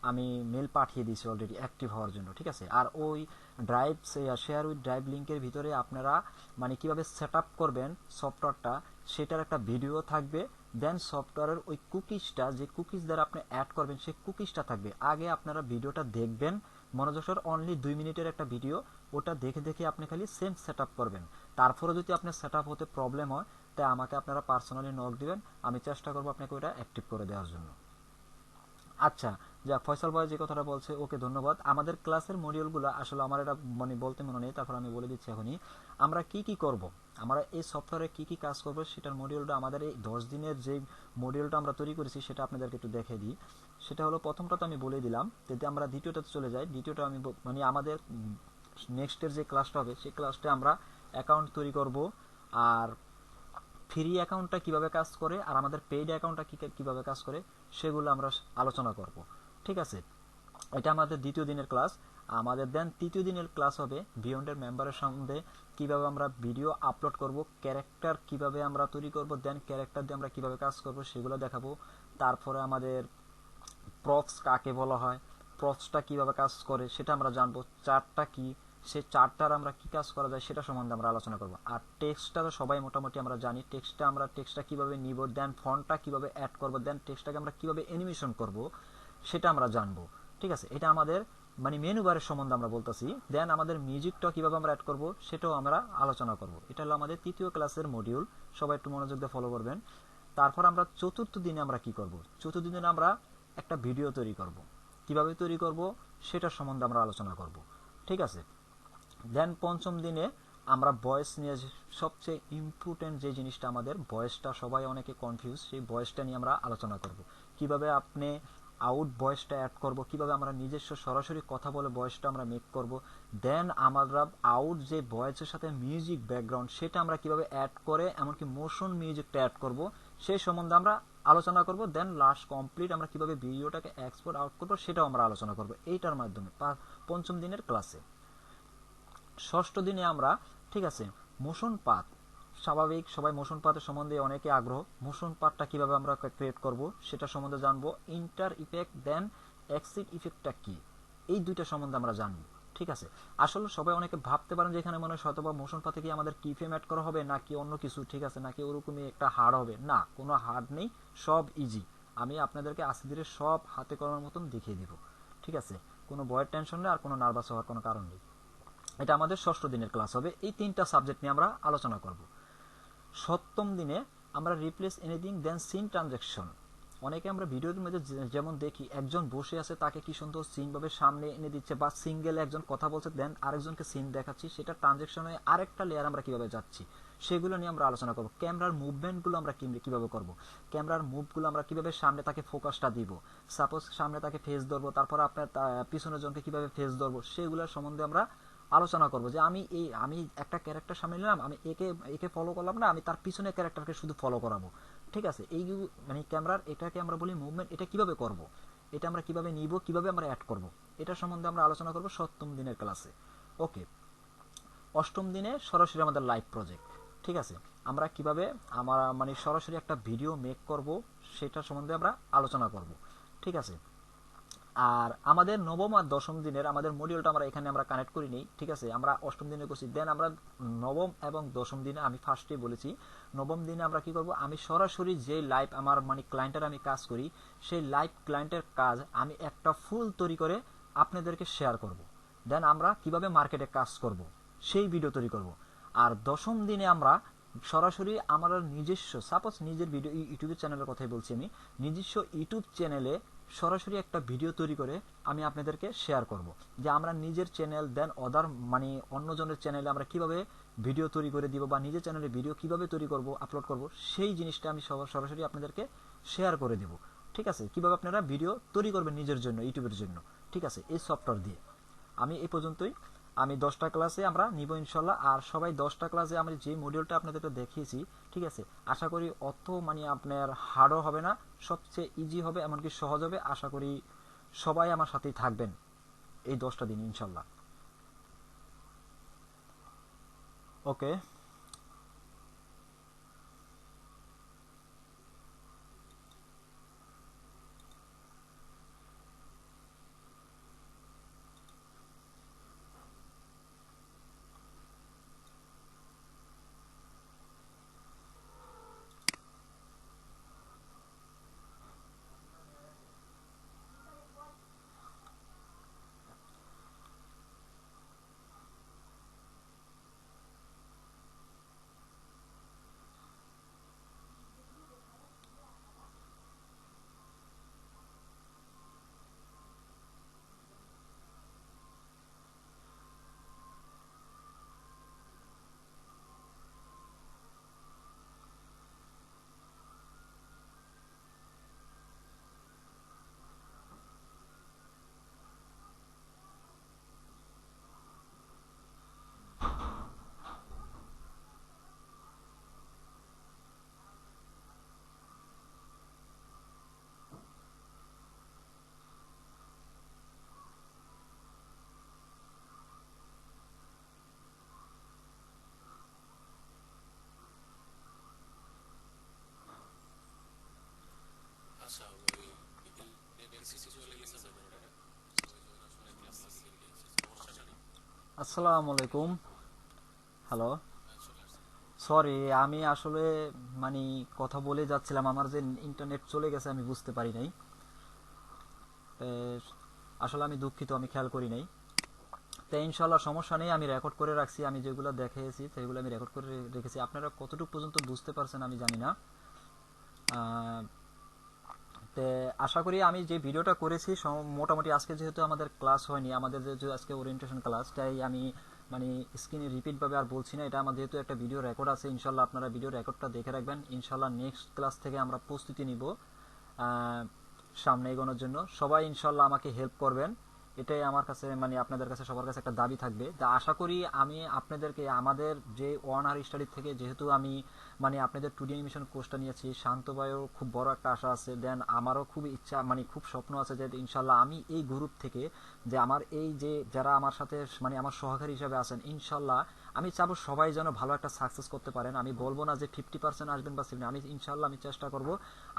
আমি মেল পাঠিয়ে দিয়েছি অলরেডি অ্যাক্টিভ হওয়ার জন্য, ঠিক আছে। আর ওই ড্রাইভ শেয়ার উইথ ড্রাইভ লিঙ্কের ভিতরে আপনারা মানে কিভাবে সেট আপ করবেন সফটওয়্যারটা সেটার একটা ভিডিও থাকবে। দেন সফটওয়্যারের ওই কুকিজটা, যে কুকিজ দ্বারা আপনি অ্যাড করবেন সেই কুকিজটা থাকবে। আগে আপনারা ভিডিওটা দেখবেন, মনোযোগ সহকারে, অনলি 2 মিনিটের একটা ভিডিও, ওটা দেখে দেখে আপনি খালি সেম সেট আপ করবেন। তারপরে যদি আপনার সেট আপ হতে প্রবলেম হয় তাই আমাকে আপনারা পার্সোনালি নক দিবেন, আমি চেষ্টা করবো আপনাকে ওটা অ্যাক্টিভ করে দেওয়ার জন্য। আচ্ছা, যাক, ফয়সাল ভাই যে কথাটা বলছে ওকে ধন্যবাদ। আমাদের ক্লাসের মডিউলগুলো আসলে আমার এটা মানে বলতে মনে নেই, তারপর আমি বলে দিচ্ছি এখনই আমরা কি কি করব, আমরা এই সফটওয়্যারে কি কি কাজ করব সেটার মডিউলটা আমাদের এই 10 দিনের যে মডিউলটা আমরা তৈরি করেছি সেটা আপনাদেরকে একটু দেখে দিই। সেটা হলো, প্রথমটা তো আমি বলে দিলাম, যদি আমরা দ্বিতীয়টাতে চলে যাই, দ্বিতীয়টা আমি মানে আমাদের নেক্সটের যে ক্লাসটা হবে সেই ক্লাসটা আমরা অ্যাকাউন্ট তৈরি করব, আর ফ্রি অ্যাকাউন্টটা কিভাবে কাজ করে আর আমাদের পেইড অ্যাকাউন্টটা কিভাবে কাজ করে সেগুলো আমরা আলোচনা করব, ঠিক আছে। এটা আমাদের দ্বিতীয় দিনের ক্লাস। আমাদের দেন তৃতীয় দিনের ক্লাস হবে বিয়ন্ডের মেম্বারের সঙ্গে কিভাবে আমরা ভিডিও আপলোড করব, ক্যারেক্টার কিভাবে আমরা তৈরি করব, দেন ক্যারেক্টার দিয়ে আমরা কিভাবে কাজ করব সেগুলো দেখাবো। তারপরে আমাদের প্রপস কাকে বলা হয়, প্রপসটা কিভাবে কাজ করে সেটা আমরা জানবো, চার্টটা কি, সে চার্টটার আমরা কি কাজ করা যায় সেটা সম্বন্ধে আমরা আলোচনা করব। আর টেক্সটটা তো সবাই মোটামুটি আমরা জানি, টেক্সটটা কিভাবে নিব, দেন ফন্টটা কিভাবে অ্যাড করব, দেন টেক্সটটাকে আমরা কিভাবে অ্যানিমেশন করব সেটা আমরা জানবো, ঠিক আছে। এটা আমাদের মানে মেনু বারের সম্বন্ধে আমরা বলতেছি। দেন আমাদের মিউজিকটা কিভাবে আমরা অ্যাড করব সেটাও আমরা আলোচনা করব। এটা হলো আমাদের তৃতীয় ক্লাসের মডিউল, সবাই একটু মনোযোগ দিয়ে ফলো করবেন। তারপর আমরা চতুর্থ দিনে আমরা কি করব, চতুর্থ দিনে আমরা একটা ভিডিও তৈরি করব, কিভাবে তৈরি করব সেটা সম্বন্ধে আমরা আলোচনা করব, ঠিক আছে। দেন পঞ্চম দিনে আমরা ভয়েস নিয়ে, সবচেয়ে ইম্পর্টেন্ট যে জিনিসটা আমাদের ভয়েসটা, সবাই অনেকে কনফিউজ, সেই ভয়েসটা নিয়ে আমরা আলোচনা করব, কিভাবে আপনি আউট ভয়েসটা অ্যাড করব, কিভাবে আমরা নিজস্ব সরাসরি কথা বলে ভয়েসটা আমরা মেক করব। দেন আমরা আউট যে ভয়েসের সাথে মিউজিক ব্যাকগ্রাউন্ড সেটা আমরা কিভাবে অ্যাড করে এমনকি মোশন মিউজিকটা অ্যাড করব সেই সম্বন্ধে আমরা আলোচনা করব। দেন লাস্ট কমপ্লিট আমরা কিভাবে ভিডিওটাকে এক্সপোর্ট আউট করব সেটাও আমরা আলোচনা করব এইটার মাধ্যমে পঞ্চম দিনের ক্লাসে। ষষ্ঠ দিনে আমরা, ঠিক আছে, মোশন পাথ, স্বাভাবিক সবাই মোশন পাথের সম্বন্ধে অনেকে আগ্রহ, মোশন পাথটা কিভাবে আমরা ক্রিয়েট করব সেটা সম্বন্ধে জানবো। ইন্টার ইফেক্ট দেন এক্সিট ইফেক্টটা কি, এই দুইটা সম্বন্ধে আমরা জানবো, ঠিক আছে। আসলে সবাই অনেকে ভাবতে পারেন যে এখানে মনে হয় হয়তো বা মোশন পাথে কি আমাদের কি ফ্রেম অ্যাড করা হবে নাকি অন্য কিছু, ঠিক আছে, নাকি ওরকমই একটা হার্ড হবে, না, কোনো হার্ড নেই, সব ইজি। আমি আপনাদেরকে আস্তে ধীরে সব হাতে করার মতন দেখিয়ে দিব, ঠিক আছে। কোনো ভয়ের টেনশন নেই আর কোনো নার্ভাস হওয়ার কোনো কারণ নেই। এটা আমাদের ষষ্ঠ দিনের ক্লাস হবে, এই তিনটা সাবজেক্ট নিয়ে আমরা আলোচনা করব। সপ্তম দিনে আমরা রিপ্লেস এনিথিং দেন সিন ট্রানজেকশন, অনেকে আমরা ভিডিওর মধ্যে যেমন দেখি একজন বসে আছে তাকে কি সুন্দর সিন ভাবে সামনে এনে দিচ্ছে, বা সিঙ্গেল একজন কথা বলছে দেন আরেকজনকে সিন দেখাচ্ছি, সেটা ট্রানজেকশনে আরেকটা লেয়ার আমরা কিভাবে যাচ্ছি সেগুলো নিয়ে আমরা আলোচনা করব। ক্যামেরার মুভমেন্টগুলো আমরা কিভাবে করব, ক্যামেরার মুভগুলো আমরা কিভাবে সামনে তাকে ফোকাসটা দিব, সাপোজ সামনে তাকে ফেস ধরবো, তারপর আপনার পিছনের জনকে কিভাবে ফেস ধরবো, সেগুলোর সম্বন্ধে আমরা আলোচনা করব। যে আমি একটা ক্যারেক্টার সামনে নিলাম, আমি একে একে ফলো করলাম না, আমি তার পিছনে ক্যারেক্টারকে শুধু ফলো করাবো। ঠিক আছে, এই মানে ক্যামেরার এটাকে আমরা বলি মুভমেন্ট, এটা কিভাবে করব, এটা আমরা কিভাবে নিব, কিভাবে আমরা অ্যাড করব, এটা সম্বন্ধে আমরা আলোচনা করব সপ্তম দিনের ক্লাসে। ওকে, অষ্টম দিনে সরাসরি আমাদের লাইভ প্রজেক্ট। ঠিক আছে, আমরা কিভাবে আমরা মানে সরাসরি একটা ভিডিও মেক করব সেটা সম্বন্ধে আমরা আলোচনা করব। ঠিক আছে, আর আমাদের নবম আর দশম দিনের আমাদের মডিউলটা আমরা এখানে আমরা কানেক্ট করি নেই। ঠিক আছে, আমরা অষ্টম দিনে করছি, দেন আমরা নবম এবং দশম দিনে আমি ফার্স্টে বলেছি নবম দিনে আমরা কি করব, আমি সরাসরি যে লাইভ আমার মানে ক্লায়েন্টের আমি কাজ করি সেই লাইভ ক্লায়েন্টের কাজ আমি একটা ফুল তৈরি করে আপনাদেরকে শেয়ার করব। দেন আমরা কিভাবে মার্কেটে কাজ করব সেই ভিডিও তৈরি করব। আর দশম দিনে আমরা সরাসরি আমার নিজস্ব সাপোজ নিজের ভিডিও ইউটিউব চ্যানেলের কথাই বলছি, আমি নিজস্ব ইউটিউব চ্যানেলে সরাসরি একটা ভিডিও তৈরি করে আমি আপনাদেরকে শেয়ার করব যে আমরা নিজের চ্যানেল দেন অদার মানে অন্যজনের চ্যানেলে আমরা কিভাবে ভিডিও তৈরি করে দিব, বা নিজের চ্যানেলে ভিডিও কিভাবে তৈরি করব আপলোড করব সেই জিনিসটা আমি সরাসরি আপনাদেরকে শেয়ার করে দিব। ঠিক আছে, কিভাবে আপনারা ভিডিও তৈরি করবেন নিজের জন্য ইউটিউবের জন্য। ঠিক আছে, এই সফটওয়্যার দিয়ে আমি এই পর্যন্তই। আমি 10টা ক্লাসে আমরা নিব ইনশাল্লাহ। আর সবাই 10টা ক্লাসে আমি যে মডিউলটা আপনাদেরকে দেখিয়েছি, ঠিক আছে, আশা করি অত মানে আপনার হার্ডও হবে না, সবচেয়ে ইজি হবে, এমনকি সহজ হবে। আশা করি সবাই আমার সাথেই থাকবেন এই 10টা দিন ইনশাল্লাহ। ওকে, আসসালামু আলাইকুম। হ্যালো, সরি আমি আসলে মানে কথা বলে যাচ্ছিলাম, আমার যে ইন্টারনেট চলে গেছে আমি বুঝতে পারি নাই। এ, আসলে আমি দুঃখিত, আমি খেয়াল করি নাই। তো ইনশাল্লাহ সমস্যা নেই, আমি রেকর্ড করে রাখছি, আমি যেগুলো দেখিয়েছি সেগুলো আমি রেকর্ড করে রেখেছি। আপনারা কতটুকু পর্যন্ত বুঝতে পারছেন আমি জানি না। তো আশা করি আমি যে ভিডিওটা করেছি মোটামুটি আজকে যেহেতু আমাদের ক্লাস হয়নি, আমাদের যে আজকে ওরিয়েন্টেশন ক্লাস, তাই আমি মানে স্ক্রিনে রিপিট ভাবে আর বলছি না। এটা আমার যেহেতু একটা ভিডিও রেকর্ড আছে, ইনশাল্লাহ আপনারা ভিডিও রেকর্ডটা দেখে রাখবেন। ইনশাল্লাহ নেক্সট ক্লাস থেকে আমরা প্রস্তুতি নিব সামনে এগোনোর জন্য। সবাই ইনশাল্লাহ আমাকে হেল্প করবেন, এটাই আমার কাছে মানে আপনাদের কাছে সবার কাছে একটা দাবি থাকবে। তা আশা করি আমি আপনাদেরকে আমাদের যে ওয়ান আর স্টাডি থেকে যেহেতু আমি মানে আপনাদের টুডি অ্যানিমেশন কোর্সটা নিয়েছি, শান্ত ভাইও খুব বড় একটা আশা আছে, দেন আমারও খুব ইচ্ছা মানে খুব স্বপ্ন আছে যে ইনশাল্লাহ আমি এই গ্রুপ থেকে যে আমার এই যে যারা আমার সাথে মানে আমার সহকারী হিসাবে আছেন, ইনশাল্লাহ আমি চাবো সবাই যেন ভালো একটা সাকসেস করতে পারেন। আমি বলবো না যে 50% আসবেন বা 70, আমি ইনশাল্লাহ আমি চেষ্টা করব।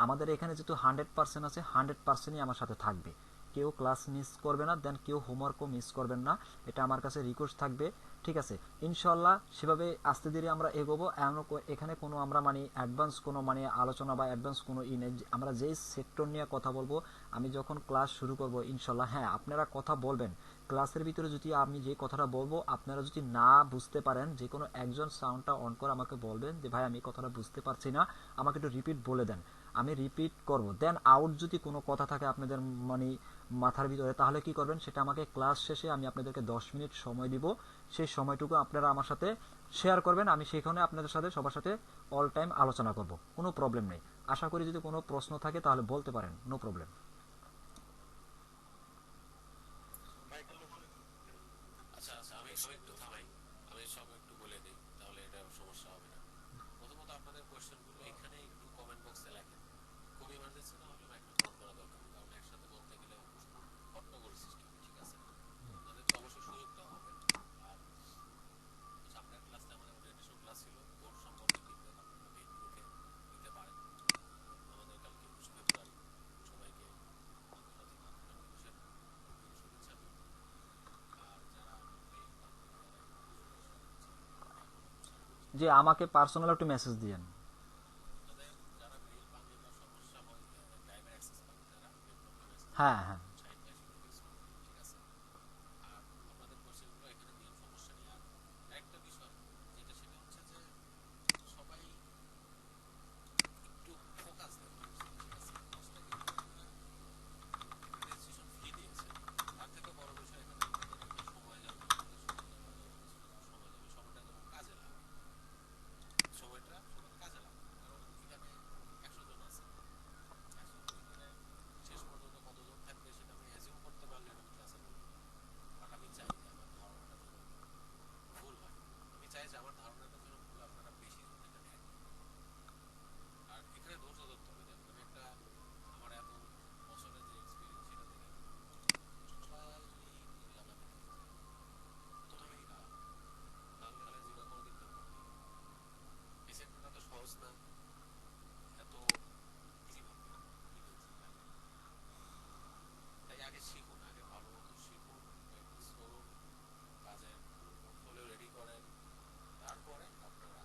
আমাদের এখানে যেহেতু 100% আছে, 100%ই আমার সাথে থাকবে, কেউ ক্লাস মিস করবে না, দেন কেউ হোমওয়ার্কও মিস করবেন না, এটা আমার কাছে রিকোয়েস্ট থাকবে। ঠিক আছে, ইনশাল্লাহ সেভাবে আস্তে ধীরে আমরা এগোবো। এখানে কোনো আমরা মানে অ্যাডভান্স কোনো মানে আলোচনা বা অ্যাডভান্স কোনো নেই, আমরা যেই সেক্টর নিয়ে কথা বলবো আমি যখন ক্লাস শুরু করব ইনশাল্লাহ, হ্যাঁ আপনারা কথা বলবেন ক্লাসের ভিতরে, যদি আমি যে কথাটা বলবো আপনারা যদি না বুঝতে পারেন, যে কোনো একজন সাউন্ডটা অন করে আমাকে বলবেন যে ভাই আমি কথাটা বুঝতে পারছি না, আমাকে একটু রিপিট বলে দেন। আমি রিপিট করব। দেন আউট যদি কোনো কথা থাকে আপনাদের মানে মাথার ভিতরে, তাহলে কি করবেন, সেটা আমাকে ক্লাস শেষে আমি আপনাদেরকে 10 মিনিট সময় দিব, সেই সময়টুকু আপনারা আমার সাথে শেয়ার করবেন। আমি সেখানে আপনাদের সাথে সবার সাথে অল টাইম আলোচনা করব, কোনো প্রবলেম নেই। আশা করি যদি কোনো প্রশ্ন থাকে তাহলে বলতে পারেন, নো প্রবলেম। আচ্ছা আচ্ছা, আমি সব একটু থামাই, আমি সব একটু বলে দিই, তাহলে এটা সমস্যা হবে না। প্রথমত আপনাদের কোয়েশ্চেনগুলো এখানে একটু কমেন্ট বক্সে লেখেন। খুব ইমার্জেন্সি না হলে মাইক্রোফোন অন করা দরকার, কারণ একসাথে বলতে গেলে হট্টগোল সৃষ্টি হবে, ঠিক আছে? আপনাদেরকে অবশ্যই সুযোগ দেওয়া হবে। আর হচ্ছে আপনার ক্লাসটা আমাদের ওরিয়েন্টেশন ক্লাস ছিল, কোর্স সম্পর্কে ফিডব্যাক আপনারা মেইন গ্রুপে দিতে পারেন। আমাদের কালকে 21 ফেব্রুয়ারি, সবাইকে আন্তর্জাতিক মাতৃভাষা দিবসের আন্তরিক শুভেচ্ছা রইল। আর যারা মেইল মাধ্যমে যারা এই সমস্যা হচ্ছে, এখনো বুঝতে পারছেন যে না, আমাকে পার্সোনাল একটু মেসেজ দিয়েন। আপনাদের যারা মেইল পাননি বা সমস্যা হয়, টাইমে অ্যাক্সেস পাননি, তারা ল্যাপটপে মেসেজ হ্যাঁ, দিবেন, হ্যাঁ। শাহিন ভাই সেগুলো ফিক্স করবে, ঠিক আছে? আর আপনাদের কোয়েশ্চেনগুলো এখানে দিন, সমস্যা নেই। আর একটা বিষয় যেটা, সেটা হচ্ছে যে সবাই একটু ফোকাস দেন কোর্সে, ঠিক আছে? কোর্সটা কিন্তু আপনারা একটা রেজিস্ট্রেশন ফি দিয়েছেন, তার থেকে বড় বিষয় এখানে আপনাদের একটা সময় যাবে, আপনাদের সময় যাবে, আমাদের অফিসের জন্য সময় যাবে, সময়টা যেন কাজে লাগে, সময়টা সবার কাজে লাগে। কারণ এখানে 100 জন আছে, 100 জনের ভিতরে শেষ পর্যন্ত কতজন থাকবে সেটা আমি অ্যাজিউম করতে পারলে এটা আমি ক্লাসে বলতে পারবো। বাট আমি চাই যে আমার ধারণাটা যেন ভুল হয়, আমি চাই যে আমার ধারণাটা যেন ভুল, আপনারা বেশি জন এখানে অ্যাড করতে পারেন। আর এখানে ধৈর্য ধরতে হবে। দেখুন, আমি একটা, আমার এত বছরের যে এক্সপিরিয়েন্স সেটা থেকে আমি বলবো, স্লাইলি নিজে লাগাতে দেখেছি, প্রথমেই লাগাবো, তাহলে জীবনে কোনোদিন কেউ করতেই পারবে না। এই সেক্টরটা তো সহজ না, এত ইজি ভাববেন না, ফ্রিল্যান্সিং লাইনে। তাই আগে শিখুন, আগে ভালো মতো শিখুন, প্র্যাকটিস করুন, কাজের পোর্টফোলিও রেডি করেন, তারপরে আপনারা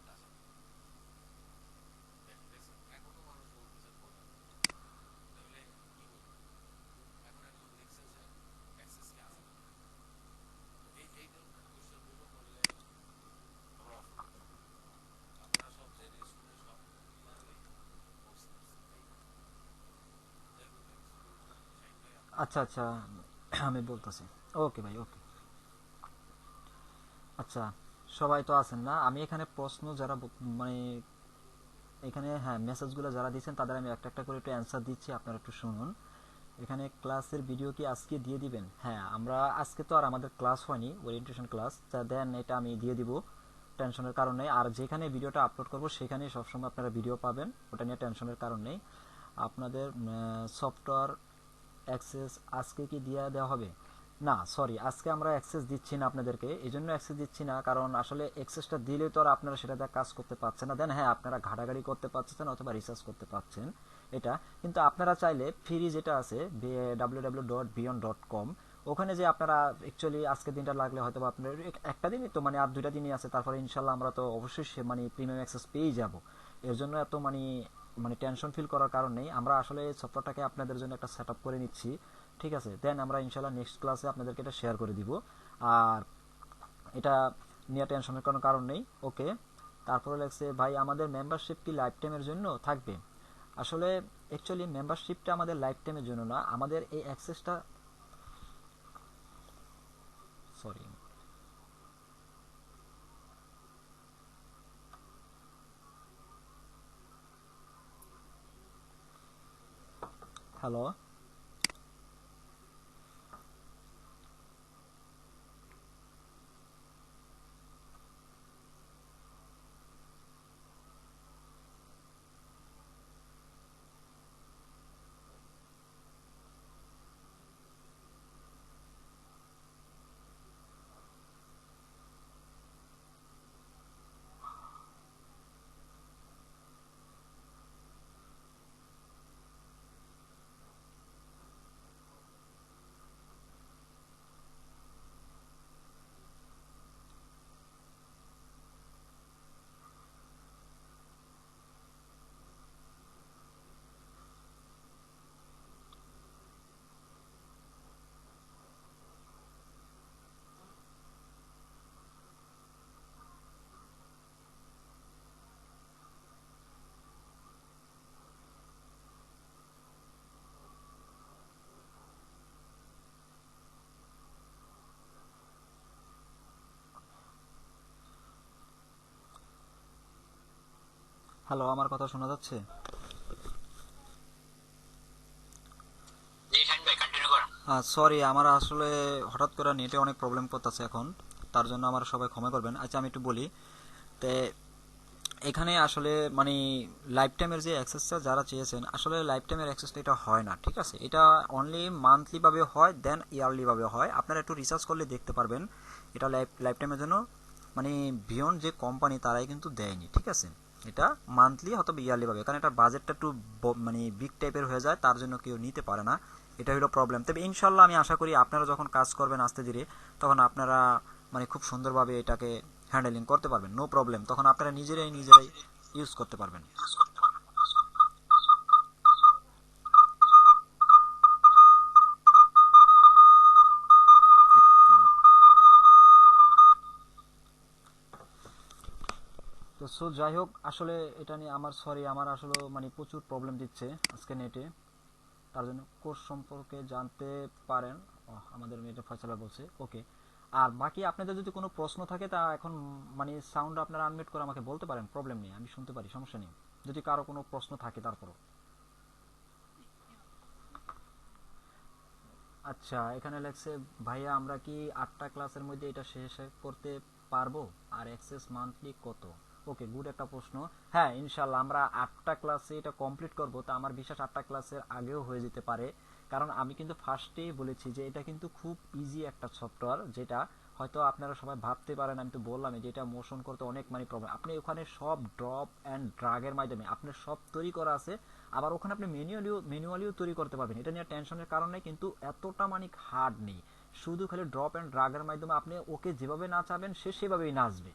কাজে নামেন। দেখছেন এখনো মানুষ বলতেছে প্রোগ্রাম করতে, তাহলে কি বলবো? এখন একজন লিখছে যে অ্যাক্সেস কি আছে নাকি নাই। তো এই ধরনের কোয়েশ্চেনগুলো করলে আমরা অসম্ভব সময় পাবো। আপনারা সব জেনে শুনে সব ক্লিয়ারলি কোর্স করছেন, তাই না? যাই হোক, thanks for your time. Shahin ভাই, আপনি আচ্ছা, আচ্ছা, আমি বলেন বলতেছি। কিছু। ওকে ভাই, ওকে। আচ্ছা, সবাই তো আছেন না? আমি এখানে প্রশ্ন যারা মানে এখানে, হ্যাঁ, মেসেজগুলো যারা দিচ্ছেন তাদের আমি একটা একটা করে একটু অ্যান্সার দিচ্ছি, আপনারা একটু শুনুন। এখানে ক্লাসের ভিডিও কি আজকে দিয়ে দিবেন? হ্যাঁ, আমরা আজকে তো আর আমাদের ক্লাস হয়নি, ওরিয়েন্টেশন ক্লাস, তা দেন এটা আমি দিয়ে দিব, টেনশনের কারণ নেই। আর যেখানে ভিডিওটা আপলোড করব সেখানেই সবসময় আপনারা ভিডিও পাবেন, ওটা নিয়ে টেনশনের কারণ নেই। আপনাদের সফটওয়্যার অ্যাক্সেস আজকে কি দিয়ে দেওয়া হবে? না, সরি, আজকে আমরা অ্যাক্সেস দিচ্ছি না আপনাদেরকে। এই জন্য অ্যাক্সেস দিচ্ছি না, কারণ আসলে অ্যাক্সেসটা দিলে তো আর আপনারা সেটা দিয়ে কাজ করতে পারছেন না। দেন হ্যাঁ, আপনারা ঘাটাঘাটি করতে পারছেন অথবা রিসার্চ করতে পারছেন, এটা। কিন্তু আপনারা চাইলে ফ্রি যেটা আছে www.beyond.com, ওখানে যে আপনারা অ্যাকচুয়ালি আজকের দিনটা লাগলে হয়তো আপনার একটা দিনই তো, মানে আর 2টা দিনই আছে, তারপরে ইনশাল্লাহ আমরা তো অবশ্যই মানে প্রিমিয়াম অ্যাক্সেস পেয়েই যাব। এর জন্য এত মানে মানে টেনশন ফিল করার কারণ নেই। আমরা আসলে সফটওয়্যারটাকে আপনাদের জন্য একটা সেট আপ করে নিচ্ছি, ঠিক আছে? দেন আমরা ইনশাল্লাহ নেক্সট ক্লাসে আপনাদেরকে এটা শেয়ার করে দিব। আর এটা নিয়ে টেনশনের কোনো কারণ নেই, ওকে। তারপরে লাগছে ভাই, আমাদের মেম্বারশিপ কি লাইফ টাইমের জন্য থাকবে? আসলে অ্যাকচুয়ালি মেম্বারশিপটা আমাদের লাইফ টাইমের জন্য না, আমাদের এই অ্যাক্সেসটা, সরি, হ্যালো। হ্যালো, আমার কথা শোনা যাচ্ছে? জি শাহিন ভাই কন্টিনিউ করেন। সরি, আমার আসলে হঠাৎ করে নেটে অনেক প্রবলেম করতেছে এখন, তার জন্য আমার সবাই ক্ষমা করবেন। আচ্ছা, আমি একটু বলি। তে এখানে আসলে মানে লাইফ টাইমের যে অ্যাক্সেসটা যারা চেয়েছেন, আসলে লাইফ টাইমের অ্যাক্সেসটা এটা হয় না, ঠিক আছে? এটা অনলি মান্থলি ভাবে হয়, দেন ইয়ারলি ভাবে হয়। আপনারা একটু রিসার্চ করলে দেখতে পারবেন। এটা লাইফ টাইমের জন্য মানে বিয়ন্ড যে কোম্পানি তারাই কিন্তু দেয়নি, ঠিক আছে? এটা মান্থলি অথবা ইয়ারলি ভাবে, কারণ এটা বাজেটটা একটু মানে বিগ টাইপের হয়ে যায়, তার জন্য কেউ নিতে পারে না। এটা হলো প্রবলেম। তবে ইনশাল্লাহ আমি আশা করি আপনারা যখন কাজ করবেন আস্তে ধীরে, তখন আপনারা মানে খুব সুন্দরভাবে এটাকে হ্যান্ডেলিং করতে পারবেন, নো প্রবলেম। তখন আপনারা নিজেরাই ইউজ করতে পারবেন। তো সো যাই হোক, আসলে এটা নিয়ে আমার সরি, আমার আসলে মানে প্রচুর প্রবলেম দিচ্ছে আজকে নেটে, তার জন্য কোর্স সম্পর্কে জানতে পারেন। আমাদের মেয়েটা ফয়সালা বলছে, ওকে। আর বাকি আপনাদের যদি কোনো প্রশ্ন থাকে তা এখন মানে সাউন্ড আপনারা আনমিউট করে আমাকে বলতে পারেন, প্রবলেম নেই, আমি শুনতে পারি, সমস্যা নেই। যদি কারো কোনো প্রশ্ন থাকে তারপরও। আচ্ছা, এখানে লেখছে, ভাইয়া আমরা কি 8টা ক্লাসের মধ্যে এটা শেষ করতে পারবো? আর এক্সেস মান্থলি কত? ওকে, গুড একটা প্রশ্ন। হ্যাঁ, ইনশাল্লাহ আমরা 8টা ক্লাসে এটা কমপ্লিট করব। তা আমার বিশ্বাস 8টা ক্লাসের আগেও হয়ে যেতে পারে, কারণ আমি কিন্তু ফার্স্টেই বলেছি যে এটা কিন্তু খুব ইজি একটা সফটওয়্যার, যেটা হয়তো আপনারা সবাই ভাবতে পারেন। আমি তো বললাম যে এটা মোশন করতে অনেক মানে প্রবলেম। আপনি ওখানে সব ড্রপ অ্যান্ড ড্রাগের মাধ্যমে আপনার সব তৈরি করা আছে। আবার ওখানে আপনি ম্যানুয়ালিও তৈরি করতে পারবেন, এটা নিয়ে টেনশনের কারণ নেই। কিন্তু এতটা মানে হার্ড নেই, শুধু খালি ড্রপ অ্যান্ড ড্রাগের মাধ্যমে আপনি ওকে যেভাবে নাচাবেন সে সেভাবেই নাচবে,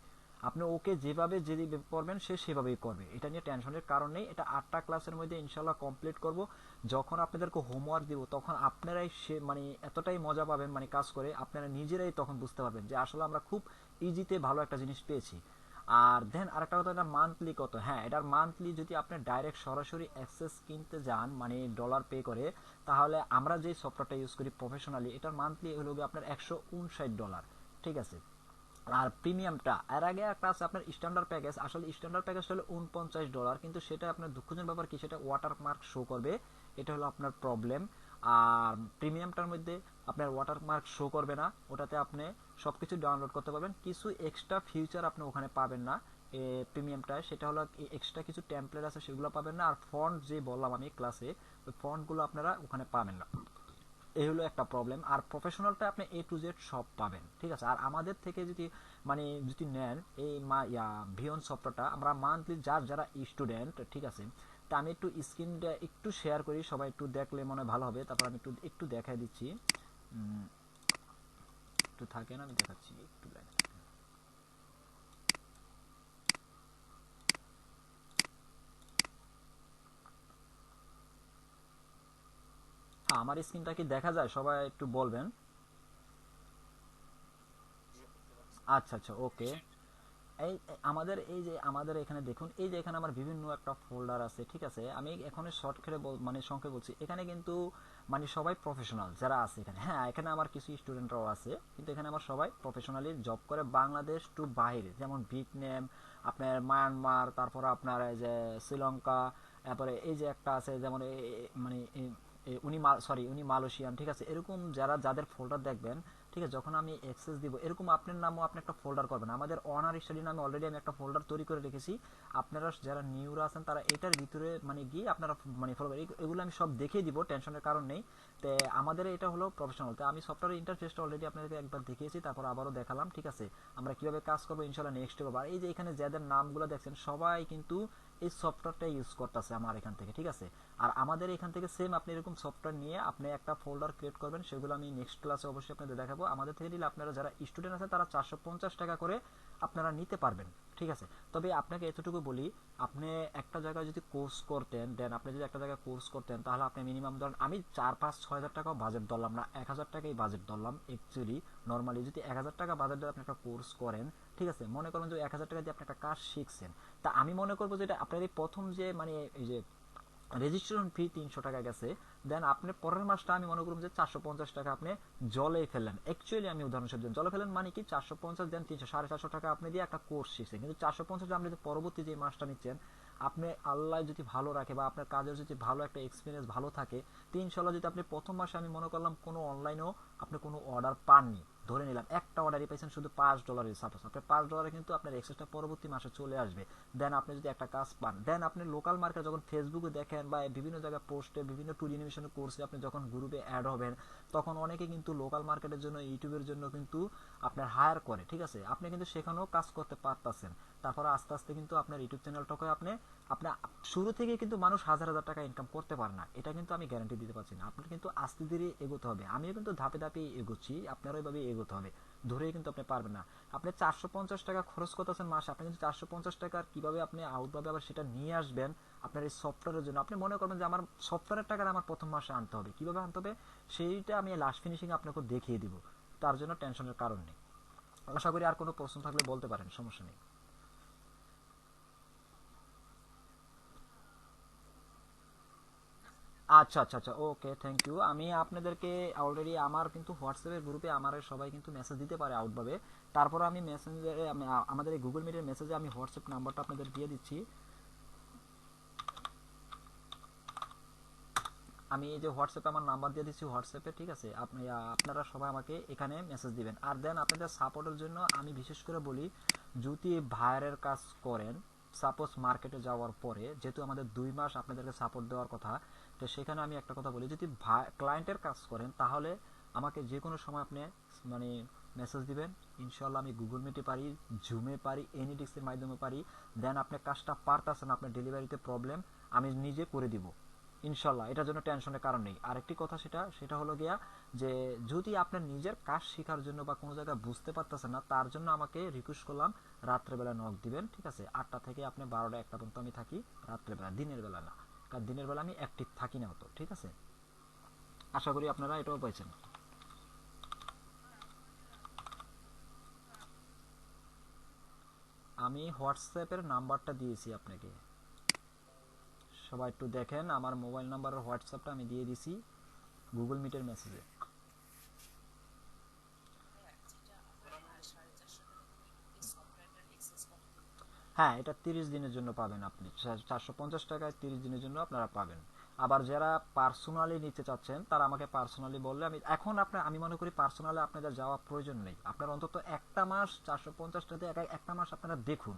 আপনি ওকে যেভাবে যেভাবে করবেন সে সেভাবেই করবে। এটা নিয়ে টেনশনের কারণ নেই। এটা 8টা ক্লাসের মধ্যে ইনশাল্লাহ কমপ্লিট করব। যখন আপনাদেরকে হোমওয়ার্ক দিব তখন আপনারাই সে মানে এতটাই মজা পাবেন মানে কাজ করে, আপনারা নিজেরাই তখন বুঝতে পারবেন যে আসলে আমরা খুব ইজিতে ভালো একটা জিনিস পেয়েছি। আর দেন আরেকটা কথা, এটা মান্থলি কত? হ্যাঁ, এটার মান্থলি যদি আপনি ডাইরেক্ট সরাসরি অ্যাক্সেস কিনতে যান মানে ডলার পে করে, তাহলে আমরা যে সফটওয়্যারটা ইউজ করি প্রফেশনালি, এটার মান্থলি হলো আপনার $159, ঠিক আছে? আর প্রিমিয়ামটা এর আগে একটা আছে আপনার স্ট্যান্ডার্ড প্যাকেজ। আসলে স্ট্যান্ডার্ড প্যাকেজটা হলো $49, কিন্তু সেটা আপনার দুঃখজনক ব্যাপার কি, সেটা ওয়াটারমার্ক শো করবে, এটা হলো আপনার প্রবলেম। আর প্রিমিয়ামটার মধ্যে আপনার ওয়াটারমার্ক শো করবে না, ওটাতে আপনি সবকিছু ডাউনলোড করতে পারবেন, কিছু এক্সট্রা ফিচার আপনি ওখানে পাবেন না প্রিমিয়ামটায়। সেটা হলো এক্সট্রা কিছু টেমপ্লেট আছে সেগুলো পাবেন না, আর ফন্ট যে বললাম আমি ক্লাসে, ওই ফন্টগুলো আপনারা ওখানে পাবেন না। এই হলো একটা প্রবলেম। আর প্রফেশনালটা আপনি A to Z সব পাবেন, ঠিক আছে? আর আমাদের থেকে যদি মানে যদি নেন এই ভিয়ন সফটওয়্যারটা, আমরা মান্থলি যারা স্টুডেন্ট, ঠিক আছে? তা আমি একটু স্ক্রিনটা একটু শেয়ার করি, সবাই একটু দেখলে মনে হয় ভালো হবে। তারপর আমি একটু একটু দেখাই দিচ্ছি। একটু থাকে না, আমি দেখাচ্ছি একটু লাইনে থাকেন। হ্যাঁ, আমার স্ক্রিনটা কি দেখা যায়? সবাই একটু বলবেন। আচ্ছা আচ্ছা, ওকে। আমাদের এই যে আমাদের এখানে দেখুন, এই যে এখানে আমার বিভিন্ন একটা ফোল্ডার আছে, ঠিক আছে? আমি এখানে শর্ট করে মানে সংক্ষেপে বলছি, এখানে কিন্তু মানে সবাই প্রফেশনাল যারা আছে এখানে। হ্যাঁ, এখানে আমার কিছু স্টুডেন্টরাও আছে, কিন্তু এখানে আমার সবাই প্রফেশনালি জব করে বাংলাদেশ টু বাইরে, যেমন ভিয়েতনাম, আপনার মায়ানমার, তারপর আপনার এই যে শ্রীলঙ্কা, তারপরে এই যে একটা আছে যেমন মানে উনি মালয়েশিয়ান, ঠিক আছে? এরকম যাদের ফোল্ডার দেখবেন, ঠিক আছে, যখন আমি অ্যাক্সেস দিব এরকম আপনার নামও আপনি একটা ফোল্ডার করবেন। আমাদের অনার স্টাডি নামে অলরেডি আমি একটা ফোল্ডার তৈরি করে রেখেছি। আপনারা যারা নিউরা আছেন তারা এটার ভিতরে মানে গিয়ে আপনারা মানে ফলো এগুলো আমি সব দেখিয়ে দিব, টেনশনের কারণ নেই। তো আমাদের এটা হলো প্রফেশনাল। তো আমি সফটওয়্যার ইন্টারফেসটা অলরেডি আপনাদেরকে একবার দেখিয়েছি, তারপর আবারও দেখালাম, ঠিক আছে? আমরা কিভাবে কাজ করবো ইনশাল্লাহ নেক্সট করবো। আর এই যে এখানে যাদের নামগুলো দেখছেন সবাই কিন্তু এই সফটওয়্যারটা ইউজ করতেছে আমার এখান থেকে, ঠিক আছে? আর আমাদের এখান থেকে সেম আপনি এরকম সফটওয়্যার নিয়ে আপনি একটা ফোল্ডার ক্রিয়েট করবেন, সেগুলো আমি নেক্সট ক্লাসে অবশ্যই আপনাদের দেখাবো। আমাদের থেকে নিলে আপনারা যারা স্টুডেন্ট আছে তারা 450 টাকা করে আপনারা নিতে পারবেন, ঠিক আছে? তবে আপনাকে এতটুকু বলি, আপনি একটা জায়গায় যদি কোর্স করতেন, দেন আপনি যদি একটা জায়গায় কোর্স করতেন, তাহলে আপনি মিনিমাম ধরেন, আমি 4 5 6 হাজার টাকাও বাজেট ধরলাম না, 1000 টাকাই বাজেট ধরলাম অ্যাকচুয়ালি। নর্মালি যদি 1000 টাকা বাজেট ধরে আপনি একটা কোর্স করেন, ঠিক আছে, মনে করেন যে 1000 টাকা দিয়ে আপনি একটা কাজ শিখছেন, তা আমি মনে করবো যে এটা আপনার এই প্রথম যে মানে এই যে রেজিস্ট্রেশন ফি 300 টাকা গেছে, দেন আপনি পরের মাসটা আমি মনে করুন যে 450 টাকা আপনি জলে ফেললেন। অ্যাকচুয়ালি আমি উদাহরণ হিসেবে জলে ফেলেন মানে কি, 450 দেন 300, 450 টাকা আপনি দিয়ে একটা কোর্স শিখছেন। কিন্তু 450 আপনি যে পরবর্তী যে মাসটা নিচ্ছেন আপনি আল্লাহ যদি ভালো রাখে বা আপনার কাজের যদি ভালো একটা এক্সপিরিয়েন্স ভালো থাকে, তো ইনশাল্লাহ যদি আপনি প্রথম মাসে, আমি মনে করলাম কোনো অনলাইনেও আপনি কোনো অর্ডার পাননি, ধরে নিলাম একটা অর্ডারই পাইছেন শুধু $5, সাপোজ আপনার $5 কিন্তু আপনার এক্সেসটা পরবর্তী মাসে চলে আসবে। দেন আপনি যদি একটা কাজ পান, দেন আপনি লোকাল মার্কেট যখন ফেসবুকে দেখেন বা বিভিন্ন জায়গায় পোস্টে, বিভিন্ন টুর অ্যানিমেশনের কোর্সে আপনি যখন গ্রুপে অ্যাড হবেন, তখন অনেকে কিন্তু লোকাল মার্কেটের জন্য, ইউটিউবের জন্য কিন্তু আপনার হায়ার করে, ঠিক আছে? আপনি কিন্তু সেখানেও কাজ করতে পারতেছেন। তারপরে আস্তে আস্তে কিন্তু আপনার ইউটিউব চ্যানেলটাকে আপনি আপনার শুরু থেকে কিন্তু মানুষ হাজার হাজার টাকা ইনকাম করতে পারে না, এটা কিন্তু আমি গ্যারান্টি দিতে পারছি না। আপনার কিন্তু আস্তে ধীরে এগোতে হবে, আমিও কিন্তু ধাপে ধাপে এগোচ্ছি, আপনারও এইভাবে এগোতে হবে। ধরেই কিন্তু আপনি পারবেন না। আপনি 450 টাকা খরচ করতেছেন মাসে, আপনি কিন্তু 450 টাকার কিভাবে আপনি আউটভাবে আবার সেটা নিয়ে আসবেন আপনার এই সফটওয়্যারের জন্য। আপনি মনে করবেন যে আমার সফটওয়্যারের টাকাটা আমার প্রথম মাসে আনতে হবে, কিভাবে আনতে হবে সেইটা আমি লাস্ট ফিনিশিং আপনাকে দেখিয়ে দিব। তার জন্য টেনশনের কারণ নেই। আশা করি আর কোনো প্রশ্ন থাকলে বলতে পারেন, সমস্যা নেই। আচ্ছা আচ্ছা আচ্ছা, ওকে, থ্যাংক ইউ। আমি আপনাদেরকে অলরেডি আমার কিন্তু হোয়াটসঅ্যাপের গ্রুপে আমার সবাই কিন্তু মেসেজ দিতে পারে আউটভাবে। তারপর আমি মেসেঞ্জারে, আমি আমাদের এই গুগল মিটের মেসেজে আমি হোয়াটসঅ্যাপ নাম্বারটা আপনাদের দিয়ে দিচ্ছি। আমি এই যে হোয়াটসঅ্যাপে আমার নাম্বার দিয়ে দিচ্ছি হোয়াটসঅ্যাপে, ঠিক আছে? আপনি আপনারা সবাই আমাকে এখানে মেসেজ দিবেন। আর দেন আপনাদের সাপোর্টের জন্য আমি বিশেষ করে বলি, যদি ভাইয়ারের কাজ করেন, সাপোজ মার্কেটে যাওয়ার পরে, যেহেতু আমাদের 2 মাস আপনাদেরকে সাপোর্ট দেওয়ার কথা, তো সেখানে আমি একটা কথা বলি, যদি ক্লায়েন্টের কাজ করেন তাহলে আমাকে যে কোনো সময় আপনি মানে মেসেজ দিবেন। ইনশাল্লাহ আমি গুগল মিটে পারি, জুমে পারি, এনিডিক্সের মাধ্যমে পারি। দেন আপনি কাজটা পারতেছেন, আপনার ডেলিভারিতে প্রবলেম, আমি নিজে করে দিব ইনশাল্লাহ, এটার জন্য টেনশনের কারণ নেই। আরেকটি কথা, সেটা হলো গিয়া যে যদি আপনার নিজের কাজ শেখার জন্য বা কোনো জায়গায় বুঝতে পারতেছেন না, তার জন্য আমাকে রিকোয়েস্ট করলাম রাত্রেবেলা নক দিবেন, ঠিক আছে? 8টা থেকে আপনি 12টা 1টা পর্যন্ত আমি থাকি রাত্রেবেলা, দিনের বেলা না, কারণ দিনের বেলা আমি অ্যাক্টিভ থাকি না অত, ঠিক আছে? আশা করি আপনারা এটাও পাইছেন। আমি হোয়াটসঅ্যাপের নাম্বারটা দিয়েছি আপনাকে, সবাই একটু দেখেন, আমার মোবাইল নাম্বারের হোয়াটসঅ্যাপটা আমি দিয়ে দিছি গুগল মিটের মেসেজে। হ্যাঁ, এটা 30 দিনের জন্য পাবেন আপনি, 450 টাকায় 30 দিনের জন্য আপনারা পাবেন। আবার যারা পার্সোনালি নিতে চাচ্ছেন তারা আমাকে পার্সোনালি বললে, আমি এখন আপনার, আমি মনে করি পার্সোনালি আপনাদের যাওয়া প্রয়োজন নেই। আপনার অন্তত একটা মাস 450 টাকা একটা মাস আপনারা দেখুন,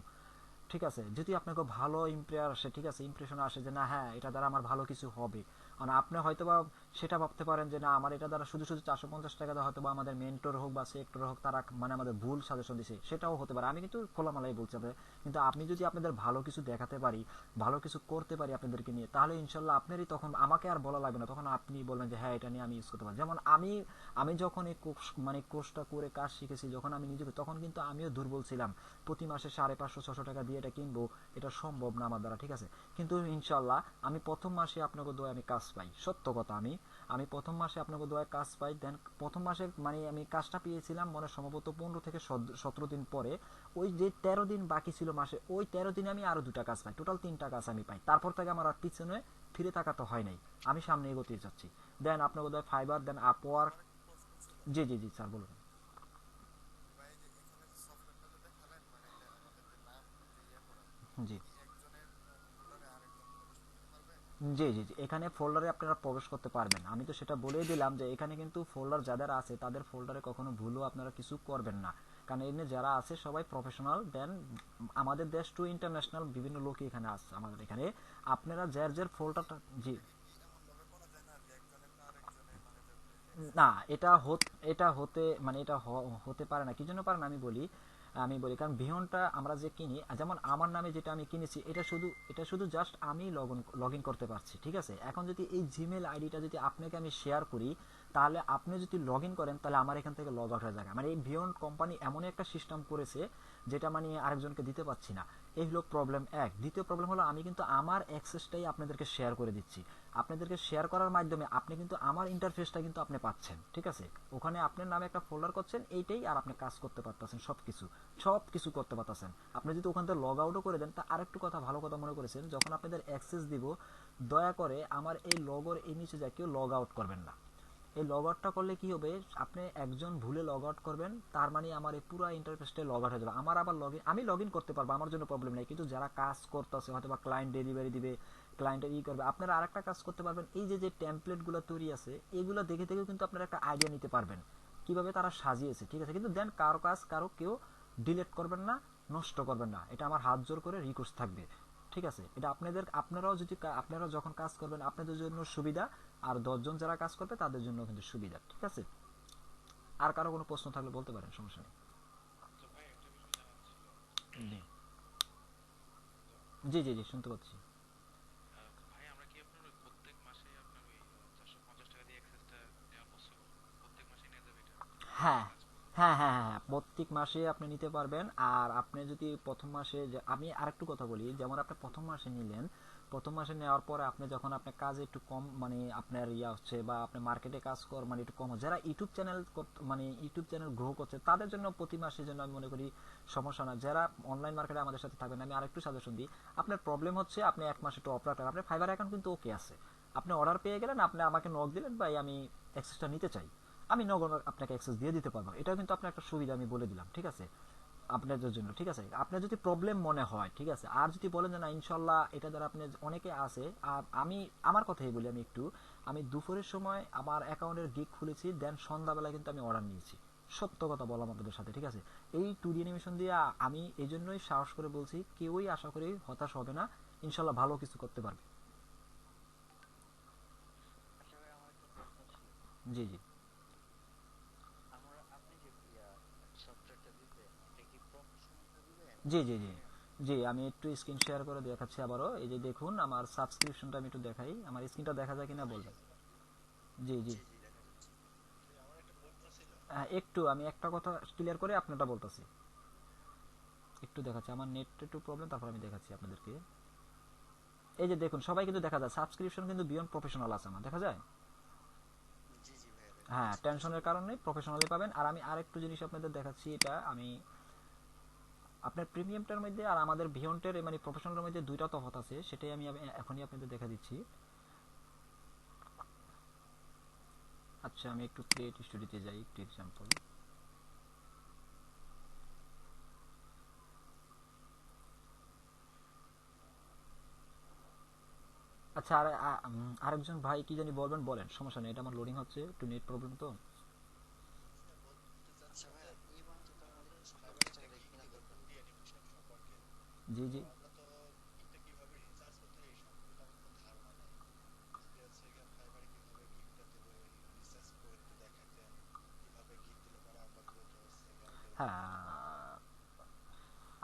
ঠিক আছে? যদি আপনাকে ভালো ইমপ্রেয়ার আসে, ঠিক আছে, ইমপ্রেশন আসে যে না হ্যাঁ এটা দ্বারা আমার ভালো কিছু হবে, মানে আপনি হয়তো বা সেটা ভাবতে পারেন যে না আমার এটা দ্বারা শুধু শুধু 450 টাকা দেওয়া, হয়তো বা আমাদের মেন্টর হোক বা সেক্টর হোক তারা মানে আমাদের ভুল সাজেশন দিছে, সেটাও হতে পারে। আমি কিন্তু খোলামেলাই বলছি আপনাদের, কিন্তু আপনি যদি আপনাদের ভালো কিছু দেখাতে পারি, ভালো কিছু করতে পারি আপনাদেরকে নিয়ে, তাহলে ইনশাল্লাহ আপনারই তখন আমাকে আর বলা লাগবে না, তখন আপনি বলবেন যে হ্যাঁ এটা নিয়ে আমি ইউজ করতে পারি। যেমন আমি আমি যখন এই মানে কোর্সটা করে কাজ শিখেছি, যখন আমি নিজেকে, তখন কিন্তু আমিও দুর্বল ছিলাম, প্রতি মাসে 550-600 টাকা দিয়ে এটা কিনবো, এটা সম্ভব না আমার দ্বারা, ঠিক আছে? কিন্তু ইনশাল্লাহ আমি প্রথম মাসে আপনাকে দোয়া আমি কাজ পাই, সত্য কথা, আমি আমি প্রথম মাসে আপনাকে দোয়া কাজ পাই। দেন প্রথম মাসে মানে আমি কাজটা পেয়েছিলাম মনে সম্ভবত 15 থেকে 17 দিন পরে, ওই যে 13 দিন বাকি ছিল মাসে, ওই 13 দিনে আমি আরো 2টা কাজ পাই, টোটাল 3টা কাজ আমি পাই। তারপর থেকে আমার আর পিছনে ফিরে তাকাতে হয় নাই, আমি সামনে এগোতে যাচ্ছি। দেন আপনাকে দোয়া ফাইবার, দেন আপওয়ার্ক। আমার একটা প্রশ্ন ছিল। জি জি জি স্যার, বলুন। ভাই এই যে এখানে যে সফটওয়্যারটা যে দেখালেন, মানে এটা আমাদের যে নাম যে ইয়ে করা, এটা জি কি একজনের ফোল্ডারে আরেকজন প্রবেশ করতে পারবে? জি জি জি, এখানে ফোল্ডারে আপনারা প্রবেশ করতে পারবেন, আমি তো সেটা বলেই দিলাম যে এখানে কিন্তু ফোল্ডার যাদের আছে তাদের ফোল্ডারে কখনো ভুলও আপনারা কিছু করবেন না, কারণ এখানে যারা আছে সবাই প্রফেশনাল। দেন আমাদের দেশ টু ইন্টারন্যাশনাল বিভিন্ন লোকই এখানে আছে আমাদের এখানে, আপনারা যার যার ফোল্ডারটা। জি, এটা কি এমন ভাবে করা যায় না যে একজনেরটা আরেকজনে মানে যাতে না, অ্যাক্সেস এটা হতে মানে এটা হতে পারে না, কি জন্য পারে না আমি বলি কারণ ভিয়নটা আমরা যে কিনি, যেমন আমার নামে যেটা আমি কিনেছি, এটা শুধু জাস্ট আমি লগ ইন করতে পারছি, ঠিক আছে? এখন যদি এই জিমেল আইডিটা যদি আপনাকে আমি শেয়ার করি, তাহলে আপনি যদি লগ ইন করেন তাহলে আমার এখান থেকে লগ আউট হয়ে যায়, মানে এই ভিয়ন কোম্পানি এমন একটা সিস্টেম করেছে যেটা মানে আরেকজনকে দিতে পারছি না। এই হলো প্রবলেম এক। দ্বিতীয় প্রবলেম হলো আমি কিন্তু আমার অ্যাক্সেসটাই আপনাদেরকে শেয়ার করে দিচ্ছি, আপনাদেরকে শেয়ার করার মাধ্যমে আপনি কিন্তু আমার ইন্টারফেসটা কিন্তু আপনি পাচ্ছেন, ঠিক আছে? ওখানে আপনার নামে একটা ফোল্ডার করছেন, এইটাই, আর আপনি কাজ করতে পারতেছেন, সব কিছু করতে পারতেছেন। আপনি যদি ওখান থেকে লগ আউটও করে দেন, তা আরেকটু কথা, ভালো কথা মনে করেছেন, যখন আপনাদের অ্যাক্সেস দিব, দয়া করে আমার এই লগর এই নিচে যা কেউ লগ আউট করবেন না। এই লগ আউটটা করলে কি হবে, আপনি একজন ভুলে লগ আউট করবেন, তার মানে আমার এই পুরো ইন্টারফেসটা লগ আউট হয়ে যাবে। আমার আবার আমি লগ ইন করতে পারবো, আমার জন্য প্রবলেম নেই, কিন্তু যারা কাজ করতেছে হয়তো বা ক্লায়েন্ট ডেলিভারি দিবে, ক্লায়েন্টের করবে, আপনারা আরেকটা কাজ করতে পারবেন, এই যে যে টেমপ্লেটগুলো তৈরি আছে এগুলো দেখে দেখেও কিন্তু আপনারা একটা আইডিয়া নিতে পারবেন কিভাবে তারা সাজিয়েছে, ঠিক আছে? কিন্তু দেন কারো কাজ কারো কেউ ডিলিট করবেন না, নষ্ট করবেন না, এটা আমার হাত জোর করে রিকোয়েস্ট থাকবে, ঠিক আছে? এটা আপনারাও যদি আপনারা যখন কাজ করবেন আপনাদের জন্য সুবিধা, আর 10 জন যারা কাজ করবে তাদের জন্য কিন্তু সুবিধা, ঠিক আছে? আর কারো কোনো প্রশ্ন থাকলে বলতে পারেন, সমস্যা নেই। তো ভাই একটা বিষয় জানার ছিল। জি হ্যালো? জি জি জি শুনতে পাচ্ছি। ভাই আমরা কি আপনার ওই প্রত্যেক মাসে আপনার ওই 450 টাকা দিয়ে অ্যাক্সেসটা নেওয়া পসিবল? প্রত্যেক মাসে নেওয়া যাবে এটা? যখন হ্যাঁ কাজ করবো। হ্যাঁ হ্যাঁ হ্যাঁ হ্যাঁ, প্রত্যেক মাসে আপনি নিতে পারবেন। আর আপনি যদি প্রথম মাসে আমি আরেকটু কথা বলি, যেমন আপনি প্রথম মাসে নিলেন, প্রথম মাসে নেওয়ার পরে আপনি যখন আপনার কাজে একটু কম মানে আপনার ইয়া হচ্ছে বা আপনি মার্কেটে কাজ কর মানে একটু কম হচ্ছে, যারা ইউটিউব চ্যানেল মানে ইউটিউব চ্যানেল গ্রো করছে তাদের জন্য প্রতি মাসের জন্য আমি মনে করি সমস্যা না। যারা অনলাইন মার্কেটে আমাদের সাথে থাকবেন, আমি আরেকটু সাজেশন দিই, আপনার প্রবলেম হচ্ছে আপনি এক মাসে একটু অফ রাখলেন, আপনার ফাইবার অ্যাকাউন্ট কিন্তু ওকে আছে, আপনি অর্ডার পেয়ে গেলেন, আপনি আমাকে নক দিলেন, ভাই আমি অ্যাক্সেসটা নিতে চাই, আমি নগদ আপনাকে অ্যাক্সেস দিয়ে দিতে পারবো, এটাও কিন্তু আপনার একটা সুবিধা আমি বলে দিলাম, ঠিক আছে? আপনাদের জন্য, ঠিক আছে? আপনার যদি প্রবলেম মনে হয়, ঠিক আছে, আর যদি বলেন যে না ইনশাল্লাহ এটা দ্বারা আপনি, অনেকে আছে, আর আমি আমার কথাই বলি, আমি একটু, আমি দুপুরের সময় আমার অ্যাকাউন্টের গিগ খুলেছি, দেন সন্ধ্যাবেলা কিন্তু আমি অর্ডার নিয়েছি, সত্য কথা বললাম আপনাদের সাথে, ঠিক আছে? এই 2D অ্যানিমেশন দিয়ে আমি এই জন্যই সাহস করে বলছি, কেউই আশা করি হতাশ হবে না, ইনশাল্লাহ ভালো কিছু করতে পারবে। আচ্ছা ভাই, আমার একটা প্রশ্ন ছিল। জি জি আপনি যে সফটওয়্যারটা দিবেন, এটা কি প্রফেশনাল দিবেন জি জি জি প্রিমিয়াম? জি আমি একটু স্ক্রিন শেয়ার করে দেখাচ্ছি আবারও, এই যে দেখুন আমার সাবস্ক্রিপশনটা আমি একটু দেখাই, আমার স্ক্রিনটা দেখা যায় কিনা বলবেন। জি জি জি জি, দেখা যাচ্ছে। আমার একটা প্রশ্ন ছিল। একটু আমি একটা কথা ক্লিয়ার করে আপনারটা বলতেছি, একটু দেখাচ্ছি, আমার নেট একটু প্রবলেম, তারপর আমি দেখাচ্ছি আপনাদেরকে। এই যে দেখুন সবাই কিন্তু দেখা যায় সাবস্ক্রিপশন কিন্তু বিয়ন্ড প্রফেশনাল আছে আমার, দেখা যায়। জি জি ভাইয়া, দেখা হ্যাঁ, যাচ্ছে। টেনশনের কারণে প্রফেশনালি পাবেন। আর আমি আরেকটু জিনিস আপনাদের দেখাচ্ছি, এটা আমি আপনার প্রিমিয়ামটার মধ্যে আর আমাদের বিয়ন্ডের মানে প্রফেশনালের মধ্যে দুইটা তফাৎ আছে, সেটাই আমি এখনই আপনাদের দেখা দিচ্ছি। আচ্ছা আমি একটু ক্রিয়েট স্টুডিওতে যাই, একটু এক্সাম্পল। আচ্ছা আরেকজন ভাই কি জানি বলবেন, বলেন, সমস্যা নেই, এটা আমার লোডিং হচ্ছে, একটু নেট প্রবলেম তো। যেটা বলতে আচ্ছা চাচ্ছিলাম ভাইয়া, যে এই মান্থে তো আমাদের ফাইবারে 450 একটা টাকা দিয়ে গিগ কেনা দিব দরকার। 2D অ্যানিমেশন সম্পর্কে। জি তো জি আমরা তো গিগটা কিভাবে রিচার্জ করতে হয় এই সম্পর্কে তো আমার কোনো ধারণা নাই। যদি হচ্ছে গিয়ে ফাইবারে কিভাবে গিগটা দেবো এই রিসার্চ করে একটু দেখাইতেন, কিভাবে গিগ দিলে পরে আমরা দ্রুত হচ্ছে গিয়ে আমাদের হ্যাঁ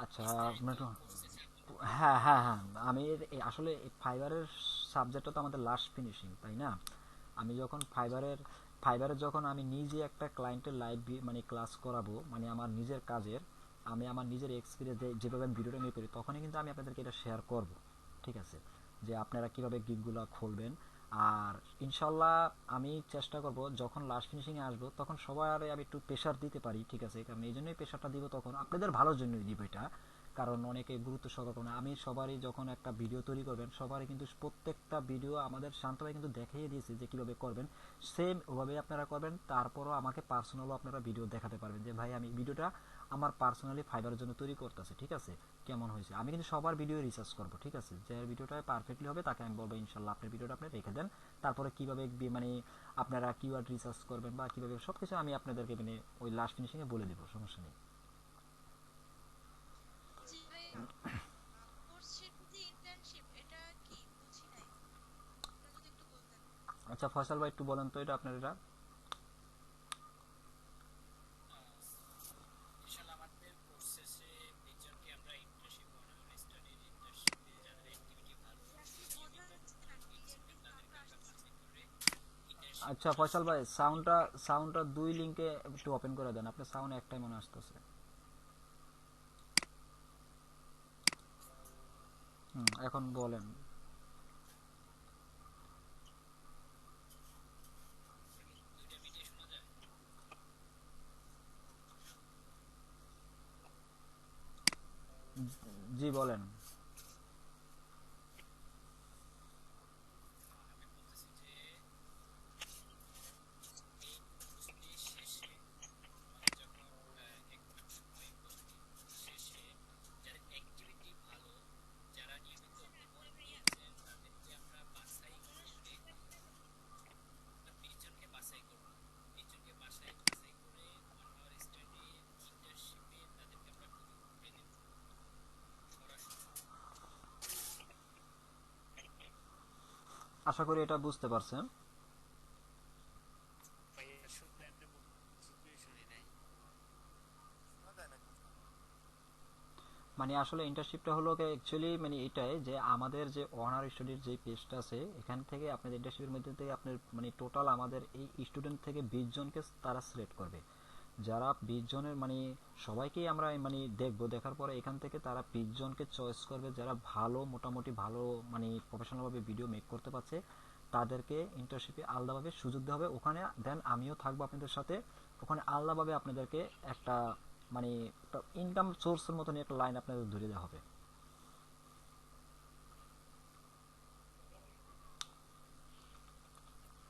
আচ্ছা স্টাডি আপনার তো একটু- করতেছি এখন। হ্যাঁ হ্যাঁ হ্যাঁ আমি আসলে ফাইবারের সাবজেক্টটা তো আমাদের লাস্ট ফিনিশিং, তাই না? আমি যখন ফাইবারের যখন আমি নিজে একটা ক্লায়েন্টের লাইভ মানে ক্লাস করাবো, মানে আমার নিজের কাজের, আমি আমার নিজের এক্সপিরিয়েন্স যেভাবে আমি ভিডিওটা মেক করি, তখনই কিন্তু আমি আপনাদেরকে এটা শেয়ার করব, ঠিক আছে? যে আপনারা কিভাবে গিগগুলো খুলবেন। আর ইনশাল্লাহ আমি চেষ্টা করব যখন লাস্ট ফিনিশিংয়ে আসবো তখন সবার আমি একটু প্রেশার দিতে পারি, ঠিক আছে? কারণ এই জন্যই প্রেশারটা দিব, তখন আপনাদের ভালোর জন্যই দিব এটা, কারণ অনেকে গুরুত্ব সহকারে না, আমি সবারই যখন একটা ভিডিও তৈরি করবেন সবারই কিন্তু প্রত্যেকটা ভিডিও আমাদের শান্ত ভাই কিন্তু দেখিয়ে দিয়েছে যে কীভাবে করবেন, সেম ওভাবেই আপনারা করবেন। তারপরও আমাকে পার্সোনালও আপনারা ভিডিও দেখাতে পারবেন যে ভাই আমি ভিডিওটা আমার পার্সোনালি ফাইবারের জন্য তৈরি করতেছি, ঠিক আছে? কেমন হয়েছে, আমি কিন্তু সবার ভিডিও রিসার্চ করবো, ঠিক আছে? যে ভিডিওটা পারফেক্টলি হবে তাকে আমি বলবো ইনশাল্লাহ আপনার ভিডিওটা আপনি রেখে দেন, তারপরে কীভাবে মানে আপনারা কিওয়ার্ড রিসার্চ করবেন বা কীভাবে সব কিছু আমি আপনাদেরকে মানে ওই লাস্ট ফিনিশিংয়ে বলে দেবো, সমস্যা নেই। জি ভাইয়া, কোর্সশিপ যে ইন্টার্নশিপ এটা কি বুঝি নাই, এটা যদি একটু বলতেন। আচ্ছা ফয়সাল ভাই একটু বলেন তো এটা আপনার এটা। ইনশাল্লাহ আমাদের কোর্স শেষে একজনকে আমরা ইন্টার্নশিপ অনার স্টাডির ইন্টার্নশিপে যাদের অ্যাক্টিভিটি ভালো ক্লাসে সেই বোঝা মেম্বার যাচ্ছে না, তাদেরকে ক্লিয়ারলি এক্সেপ্টেড সাউন্ডটা তাদেরকে আমরা আসতেছে না। বাছাই করে ইন্টার্নশিপ আচ্ছা ফয়সাল ভাই সাউন্ডটা দুই লিঙ্কে একটু ওপেন করে দেন, আপনার সাউন্ড একটাই মনে আসতেছে। এখন বলেন। দুইটা মিডিয়া শোনা যায়। জি বলেন। আমি বলতেছি যে আশা করি এটা বুঝতে পারছেন। ভাইয়া শুনলে আপনি বুঝতেই শুনি নাই। শোনা যায় না কথা। মানে আসলে ইন্টার্নশিপটা হলো অ্যাকচুয়ালি মানে এটাই যে আমাদের যে অনার স্টাডির যে পেজটা আছে এখান থেকে আপনাদের ইন্টার্নশিপের মধ্যে থেকে আপনার মানে টোটাল আমাদের এই স্টুডেন্ট থেকে 20 জনকে তারা সিলেক্ট করবে। যারা 20 জনের মানে সবাইকেই আমরা মানে দেখবো, দেখার পরে এখান থেকে তারা 20 জনকে চয়েস করবে যারা ভালো মোটামুটি ভালো মানে প্রফেশনালভাবে ভিডিও মেক করতে পারছে, তাদেরকে ইন্টার্নশিপে আলাদাভাবে সুযোগ দেওয়া হবে ওখানে। দেন আমিও থাকবো আপনাদের সাথে ওখানে, আলাদাভাবে আপনাদেরকে একটা মানে একটা ইনকাম সোর্সের মতন একটা লাইন আপনাদের ধরে দেওয়া হবে।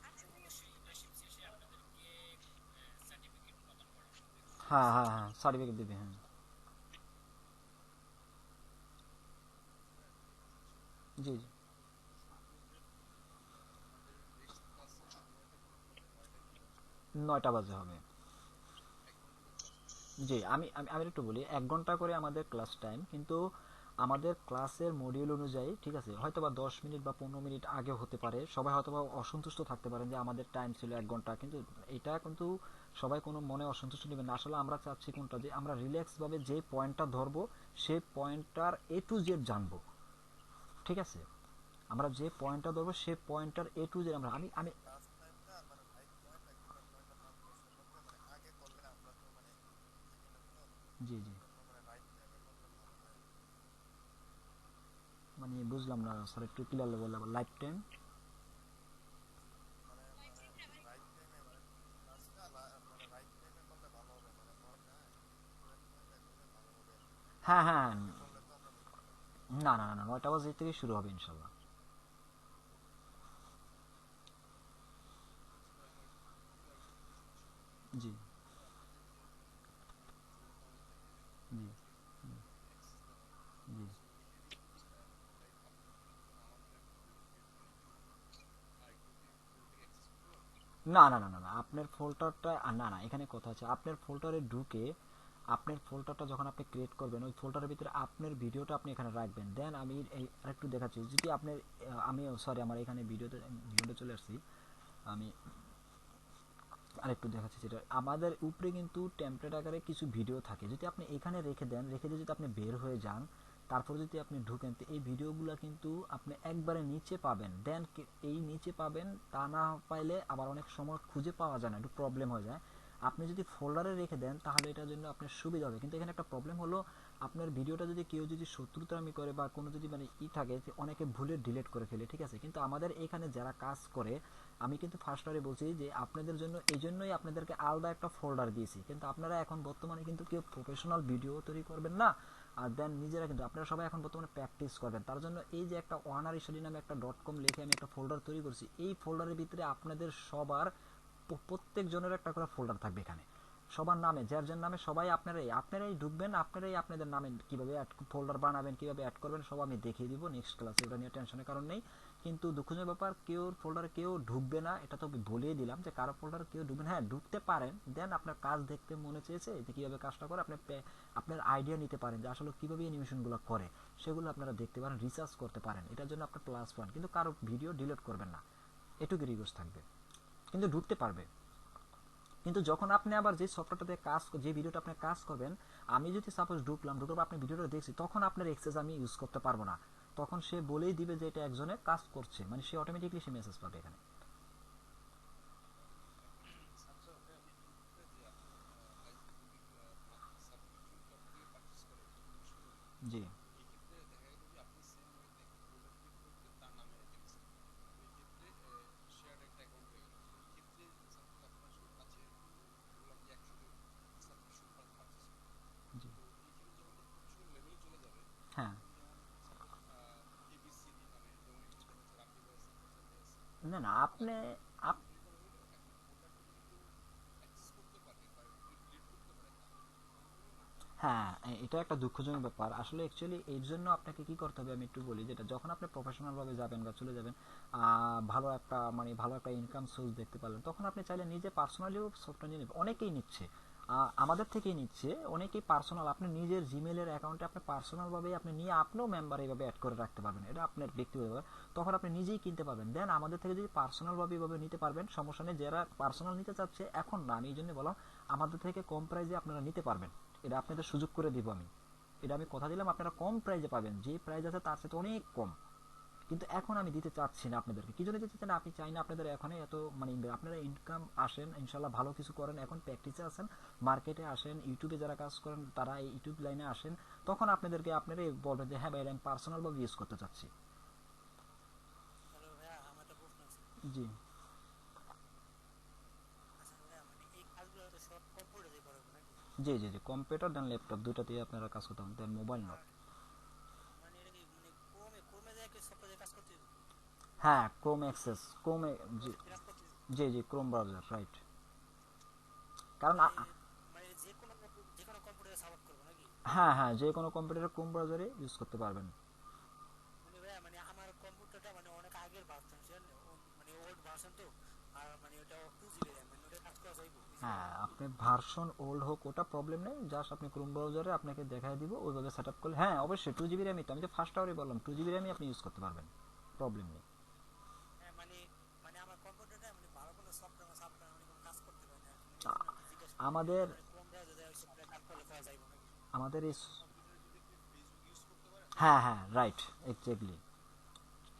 আচ্ছা ভাইয়া, অবশ্যই ইন্টার্নশিপ শেষে আপনাদেরকে সার্টিফিকেট প্রদান করা হবে। হ্যাঁ হ্যাঁ হ্যাঁ, সার্টিফিকেট দিবে, হ্যাঁ। জি জি। আমাদের নেক্সট ক্লাসের সময়টা কখন হবে? 9টায় কি ক্লাস শুরু হবে? 9টা বাজে হবে। 1 ঘন্টা করে ক্লাস হবে? জি, আমি আমি আমি একটু বলি, 1 ঘন্টা করে আমাদের ক্লাস টাইম, কিন্তু আমাদের ক্লাসের মডিউল অনুযায়ী ঠিক আছে, হয়তোবা 10 মিনিট বা 15 মিনিট আগে হতে পারে, সবাই হয়তোবা অসন্তুষ্ট থাকতে পারেন যে আমাদের টাইম ছিল 1 ঘন্টা, কিন্তু এটা কিন্তু সবাই কোনো মনে অসন্তুষ্ট নেবেন না। আসলে আমরা চাচ্ছি কোনটা, যে আমরা রিল্যাক্স ভাবে যে পয়েন্টটা ধরবো সেই পয়েন্টটার A to Z জানবো, ঠিক আছে? আমরা যে পয়েন্টটা ধরবো সেই পয়েন্টটার A to Z আমরা আমি আমি ক্লাস টাইমটা মানে রাইট 9টা কিংবা 9টা 5-10 এর মধ্যে মানে আগে করলে আমরা তো মানে থাকি না তো, জি জি, এজন্য মানে রাইট টাইমে করলে ভালো হয়। মানে বুঝলাম না স্যার, একটু ক্লিয়ারলি বললে আবার লাইফ টাইম। মানে লাইভ মানে টাইমটা আবার রাইট টাইমে মানে ক্লাসটা মানে রাইট টাইমে করলে ভালো হবে, মানে 9টায় স্টুডেন্ট 9টায় করলে ভালো হবে আর কি। হ্যাঁ 9টা হ্যাঁ, বাজে করলে তো আমরা মিস করবো। না না না না, 9টা বাজে থেকে শুরু হবে ইনশাল্লাহ। আচ্ছা ভাই, আমার একটু আরেকটা কোয়েশ্চেন ছিল জি যে আমাদের যে জব পাওয়া থাকে জি ফেসবুকে যে আমাদের অ্যাক্সেস দেওয়া হয়, জি। সো এরই কি লাইক আপনাদের কি যেমন আমাদের একটা গ্রুপকে মানে আরেক গ্রুপ থেকে অ্যাক্সেস করতে পারবে? না না না না না, আপনার ফোল্ডারটা না না, এখানে কথা আছে, আপনার ফোল্ডারে ঢুকে আপনার ফোল্ডারটা যখন আপনি ক্রিয়েট করবেন ওই ফোল্ডারের ভিতরে আপনার ভিডিওটা আপনি এখানে রাখবেন। দেন আমি এই আরেকটু দেখাচ্ছি, যদি আপনার আমি সরি আমার এখানে ভিডিওতে চলে আসছি, আমি আরেকটু দেখাচ্ছি। যেটা আমাদের উপরে কিন্তু টেমপ্লেট আকারে কিছু ভিডিও থাকে, যদি আপনি এখানে রেখে দেন, রেখে দিয়ে যদি আপনি বের হয়ে যান, তারপর যদি আপনি ঢুকেন, তো এই ভিডিওগুলো কিন্তু আপনি একবারে নিচে পাবেন। দেন এই নিচে পাবেন, তা না পাইলে আবার অনেক সময় খুঁজে পাওয়া যায় না, একটু প্রবলেম হয়ে যায়। আপনি যদি ফোল্ডারে রেখে দেন তাহলে এটার জন্য আপনার সুবিধা হবে, কিন্তু এখানে একটা প্রবলেম হলো, আপনার ভিডিওটা যদি কেউ যদি শত্রুতামি করে বা কোনো যদি মানে থাকে, অনেকে ভুলে ডিলিট করে ফেলে, ঠিক আছে? কিন্তু আমাদের এখানে যারা কাজ করে, আমি কিন্তু ফার্স্টারে বলছি যে আপনাদের জন্য এই জন্যই আপনাদেরকে আলাদা একটা ফোল্ডার দিয়েছি, কিন্তু আপনারা এখন বর্তমানে কিন্তু কেউ প্রফেশনাল ভিডিও তৈরি করবেন না, আর দেন নিজেরা কিন্তু আপনারা সবাই এখন বর্তমানে প্র্যাকটিস করবেন। তার জন্য এই যে একটা ওয়ানার স্টাডি নামে একটা .com লিখে আমি একটা ফোল্ডার তৈরি করছি, এই ফোল্ডারের ভিতরে আপনাদের সবার প্রত্যেক জনের একটা করে ফোল্ডার থাকবে এখানে, সবার নামে, যার যার নামে সবাই আপনারাই ঢুকবেন, আপনারাই আপনাদের নামে কিভাবে ফোল্ডার বানাবেন, কিভাবে অ্যাড করবেন সব আমি দেখিয়ে দিব নেক্সট ক্লাসে, ওটা নিয়ে টেনশনের কারণ নেই। কিন্তু দুঃখজনক ব্যাপার, কেউ ফোল্ডারে কেউ ঢুকবে না, এটা তো বলেই দিলাম যে কারো ফোল্ডারে কেউ ঢুকবেন, হ্যাঁ ঢুকতে পারেন। দেন আপনার কাজ দেখতে মনে চেয়েছে যে কীভাবে কাজটা করে, আপনি আপনার আইডিয়া নিতে পারেন যে আসলে কীভাবে অ্যানিমেশনগুলো করে, সেগুলো আপনারা দেখতে পারেন, রিসার্চ করতে পারেন, এটার জন্য আপনার +1। কিন্তু কারো ভিডিও ডিলিট করবেন না, এটুকু রিকোয়েস্ট থাকবে, কিন্তু ঢুকতে পারবে। কিন্তু যখন আপনি আবার যে সফটওয়্যারটাতে যে ভিডিওটা আপনি কাজ করবেন, আমি যদি সাপোজ ঢুকলাম আপনি ভিডিওটা দেখছি, তখন আপনার এক্সেস আমি ইউজ করতে পারবো না, তখন সে বলেই দিবে যে এটা একজনে কাজ করছে, মানে সে অটোমেটিকলি সে মেসেজ পাবে এখানে। এখন আচ্ছা ভাইয়া, এই গ্রুপটা যে আপনার লাইক যদি সাবস্ক্রিপশন শপ থেকে পারচেজ করে স্টুডেন্টরা, জি তো এই ক্ষেত্রে দেখা গেল যে আপনি সেম ওয়েতে একটা ফোল্ডার ক্রিয়েট করে দিলেন তার নামে এজেন্সি, তো এই ক্ষেত্রে শেয়ার্ড একটা অ্যাকাউন্ট হয়ে গেল। তো এই ক্ষেত্রে সাপোজ আপনার কাছে বললাম যে 100 জন সাবস্ক্রিপশন পারচেজ করে, জি তো এইখানে যখন প্রফেশনাল লেভেলে চলে যাবে, হ্যাঁ, তখন যেমন সাপোজ ABCD নামে, যেমন এখানে দেখা যাচ্ছে রাব্বি ভাই আছে, ফয়সাল ভাই আছে, না না তো আপনি যদি এরকম হইলো এখন ফোল্ডারটা যদি কেউ অ্যাক্সেস করতে পারে বা যদি ডিলিট করতে পারে তাহলে কি কোনো প্রবলেম হবে নাকি? হ্যাঁ, এটা একটা দুঃখজনক ব্যাপার আসলে। অ্যাকচুয়ালি এর জন্য আপনাকে কি করতে হবে আমি একটু বলি, যেটা যখন আপনি প্রফেশনাল ভাবে যাবেন বা চলে যাবেন, ভালো একটা ইনকাম সোর্স দেখতে পারলেন, তখন আপনি চাইলে নিজে পার্সোনালিও সফটওয়্যার নিয়ে নেবেন, অনেকেই নিচ্ছে। আমাদের থেকেই নিচ্ছে অনেকেই পার্সোনাল, আপনি নিজের জিমেলের অ্যাকাউন্টে আপনি পার্সোনালভাবে আপনি নিয়ে আপনিও মেম্বার এইভাবে অ্যাড করে রাখতে পারবেন, এটা আপনার ব্যক্তিগত ব্যাপার। তখন আপনি নিজেই কিনতে পারবেন। দেন আমাদের থেকে যদি পার্সোনালভাবে এইভাবে নিতে পারবেন, সমস্যা নেই। যারা পার্সোনাল নিতে চাচ্ছে এখন না, আমি এই জন্য বললাম আমাদের থেকে কম প্রাইসে আপনারা নিতে পারবেন, এটা আপনাদের সুযোগ করে দিব আমি। এটা আমি কথা দিলাম আপনারা কম প্রাইসে পাবেন, যে প্রাইস আছে তার সাথে অনেক কম। কিন্তু এখন আমি দিতে চাচ্ছি না আপনাদেরকে। কি জন্য দিতে চাচ্ছি না, আপনি চাই না আপনাদের এখনই এত মানে আপনারা ইনকাম আসেন ইনশাল্লাহ ভালো কিছু করেন, এখন প্র্যাকটিসে আসেন, মার্কেটে আসেন, ইউটিউবে যারা কাজ করেন তারা এই ইউটিউব লাইনে আসেন, তখন আপনাদেরকে আপনারা বলবেন যে হ্যাঁ ভাই আমি পার্সোনালভাবে ইউজ করতে চাচ্ছি। হ্যালো ভাইয়া, আমার একটা প্রশ্ন আছে। জি আচ্ছা ভাইয়া, মানে এই কাজগুলো তো সব কম্পিউটারে করা হবে নাকি? জি জি জি কম্পিউটার দেন ল্যাপটপ দুটাতেই আপনারা কাজ করতে পারেন, দেন মোবাইল নট। মানে এটা কি মানে ক্রোমে ক্রোমে যায় কি সফটওয়্যারে কাজ করতে হবে? হ্যাঁ ক্রোম অ্যাক্সেস, ক্রোমে জি কাজ করতে হবে? জি জি ক্রোম ব্রাউজার রাইট। কারণ মানে মানে যে কোনো কম্পিউটারে সাপোর্ট করবে নাকি? হ্যাঁ হ্যাঁ যে কোনো কম্পিউটারে ক্রোম ব্রাউজারে ইউজ করতে পারবেন। মানে ভাইয়া মানে আমার কম্পিউটারটা মানে অনেক আগের ভার্সন, মানে ওল্ড ভার্সন তো। আর মানে ওটা 2 GB র্যাম, মানে ওটা কাজ করা যাইব হ্যাঁ আপনি ভার্সন ওল্ড হোক ওটা প্রবলেম নেই, জাস্ট আপনি ক্রোম ব্রাউজারে আপনাকে দেখাই দিব ওইভাবে সেট আপ করলে, হ্যাঁ অবশ্যই 2 GB র্যামই তো, আমি তো ফার্স্ট আওয়ারই বললাম 2 GB র্যামই আপনি ইউজ করতে পারবেন, প্রবলেম নেই। হ্যাঁ মানে মানে আমার কম্পিউটারটা মানে ভালো কোনো সফটওয়্যার মানে কোনো কাজ করতে পারে না আর কি। মানে এই জন্য আর কি জিজ্ঞাসা করি। আমাদের মানে ক্রোম ব্রাউজারে ওই সফটওয়্যার কাজ করলে করা যাইব নাকি? আমাদের এই কম্পিউটারে যদি কি ফেসবুক ইউজ করতে পারেন? হ্যাঁ হ্যাঁ রাইট এক্স্যাক্টলি,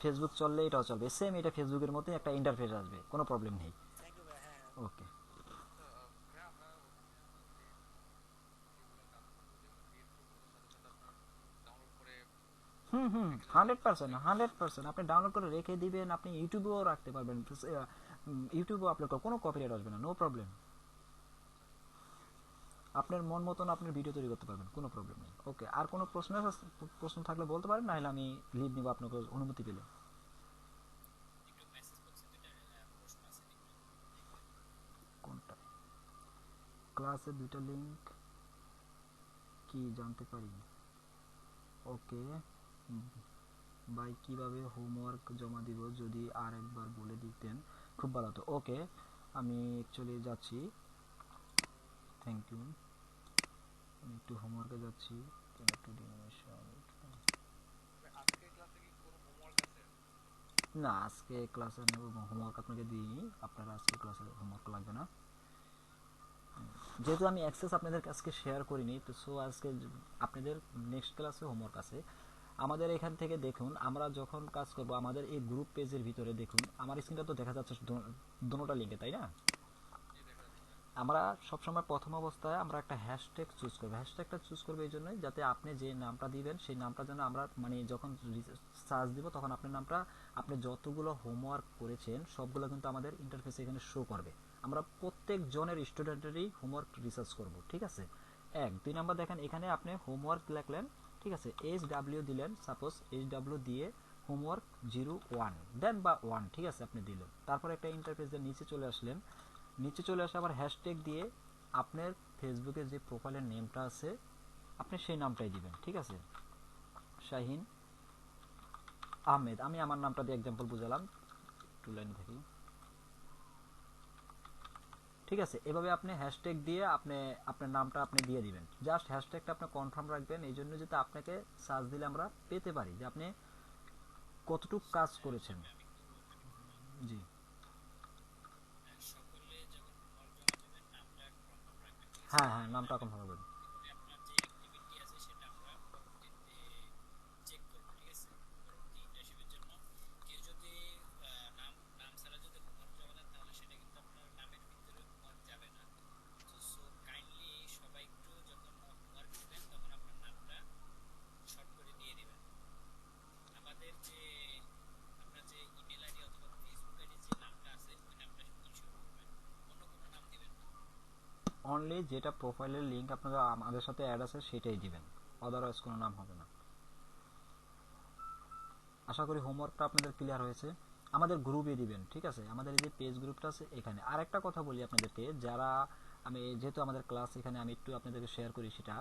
ফেসবুক চললে এটাও চলবে, সেম এটা ফেসবুকের মতোই একটা ইন্টারফেস আসবে, কোনো প্রবলেম নেই। থ্যাংক ইউ ভাই। হ্যাঁ হ্যাঁ। ওকে আচ্ছা ভাইয়া, আমরা ওখানে যে যেগুলো কাজ করবো, যেগুলো ক্রিয়েট করবো, ওটার সাথে সাথে আপনার ডাউনলোড করে হুম হুম রেখে দেওয়া যাবে তো 100% নাকি? 100% আপনি ডাউনলোড করে রেখে দিবেন, আপনি ইউটিউবেও রাখতে পারবেন, ইউটিউবেও আপলোড করবেন, কোনো কপিরাইট আসবে না, নো প্রবলেম। ঠিক আছে। আপনার মন মতন আপনার ভিডিও তৈরি করতে পারবেন, কোনো প্রবলেম নেই। ওকে, আর কোনো প্রশ্ন থাকলে বলতে পারেন, নাহলে আমি লিভ নিব আপনাকে অনুমতি পেলে। একটু মেসেজ বক্সে দুইটা প্রশ্ন আছে, একটু দেখবেন। কোনটা? ক্লাসে দুইটা লিংক কি জানতে পারি? ওকে ভাই, কিভাবে হোমওয়ার্ক জমা দিব যদি আর একবার বলে দিতেন খুব ভালো হতো। ওকে আমি অ্যাকচুয়ালি যাচ্ছি, থ্যাংক ইউ। আমি একটু হোমওয়ার্কে যাচ্ছি, একটু ডিনিমেশন। আজকে ক্লাসে কি কোনো হোমওয়ার্ক আছে? না আজকে ক্লাসে আমি হোমওয়ার্ক আপনাকে দিইনি, আপনারা আজকে ক্লাসে হোমওয়ার্ক লাগবে না, যেহেতু আমি অ্যাক্সেস আপনাদের কাছে শেয়ার করিনি, তো সো আজকে আপনাদের নেক্সট ক্লাসে হোমওয়ার্ক আছে। আমাদের এখান থেকে দেখুন, আমরা যখন কাজ করব আমাদের এই গ্রুপ পেজের ভিতরে দেখুন, আমার স্ক্রিনটা তো দেখা যাচ্ছে দুটোটা লিঙ্কে, তাই না? জি দেখা যাচ্ছে। হ্যাঁ। আমরা সবসময় প্রথম অবস্থায় আমরা একটা হ্যাশট্যাগ চুজ করবো, হ্যাশট্যাগটা চুজ করবো এই জন্যই যাতে আপনি যে নামটা দিবেন সেই নামটা যেন আমরা মানে যখন সার্চ দিব তখন আপনার নামটা, আপনি যতগুলো হোমওয়ার্ক করেছেন সবগুলো কিন্তু আমাদের ইন্টারফেসে এখানে শো করবে। আমরা প্রত্যেক জনের স্টুডেন্টেরই হোমওয়ার্ক রিসার্চ করব, ঠিক আছে? 2 নাম্বার দেখেন, এখানে আপনি হোমওয়ার্ক লিখলেন, ঠিক আছে, HW দিলেন, সাপোজ HW দিয়ে হোমওয়ার্ক 01 দেন বা 1, ঠিক আছে, আপনি দিলেন, তারপর একটা ইন্টারফেসের নিচে চলে আসলেন, নিচে চলে আসে আবার হ্যাশট্যাগ দিয়ে আপনার ফেসবুকে যে প্রোফাইলের নেমটা আছে আপনি সেই নামটাই দিবেন, ঠিক আছে? শাহিন আহমেদ, আমি আমার নামটা দিয়ে এক্সাম্পল বুঝালাম, টু লাইন থাকি, ঠিক আছে? এভাবে আপনি হ্যাশট্যাগ দিয়ে আপনি আপনার নামটা আপনি দিয়ে দিবেন, জাস্ট হ্যাশট্যাগটা আপনি কনফার্ম রাখবেন, এই জন্য যাতে আপনাকে সার্চ দিলে আমরা পেতে পারি যে আপনি কতটুকু কাজ করেছেন। আমি করবো, আমি করবো। জি সকলে যখন হোমওয়ার্ক জমা দেবেন নামটা কনফার্ম রাখবেন, ঠিক আছে? হ্যাঁ হ্যাঁ নামটা কনফার্ম রাখবেন। এতে করে আপনার যে অ্যাক্টিভিটি আছে সেটা আমরা পরবর্তীতে চেক করবো, ঠিক আছে? পরবর্তী ইন্টার্নশিপের জন্য কেউ যদি নাম নাম ছাড়া যদি হোমওয়ার্ক জমা দেন তাহলে সেটা কিন্তু আপনার নামের ভিতরে হোমওয়ার্ক যাবে না। তো সো কাইন্ডলি সবাই একটু যখন হোমওয়ার্ক দিবেন তখন আপনার নামটা শর্ট করে দিয়ে দিবেন। আমাদের যে আপনার যে ইমেল আইডি অথবা ফেসবুক আইডি যে নামটা আছে ওই নামটা ইনশিওর করবেন, অন্য কোনো নাম দিবেন না। অনলি যেটা প্রোফাইলের লিঙ্ক আপনারা আমাদের সাথে অ্যাড আছে সেটাই দিবেন, আদারওয়াইজ কোনো নাম হবে না। আশা করি হোমওয়ার্কটা আপনাদের ক্লিয়ার হয়েছে। আমাদের গ্রুপে দিবেন, ঠিক আছে? আমাদের এই যে পেজ গ্রুপটা আছে এখানে। আরেকটা কথা বলি আপনাদেরকে, যারা আমি যেহেতু আমাদের ক্লাস এখানে আমি একটু আপনাদেরকে শেয়ার করি সেটা,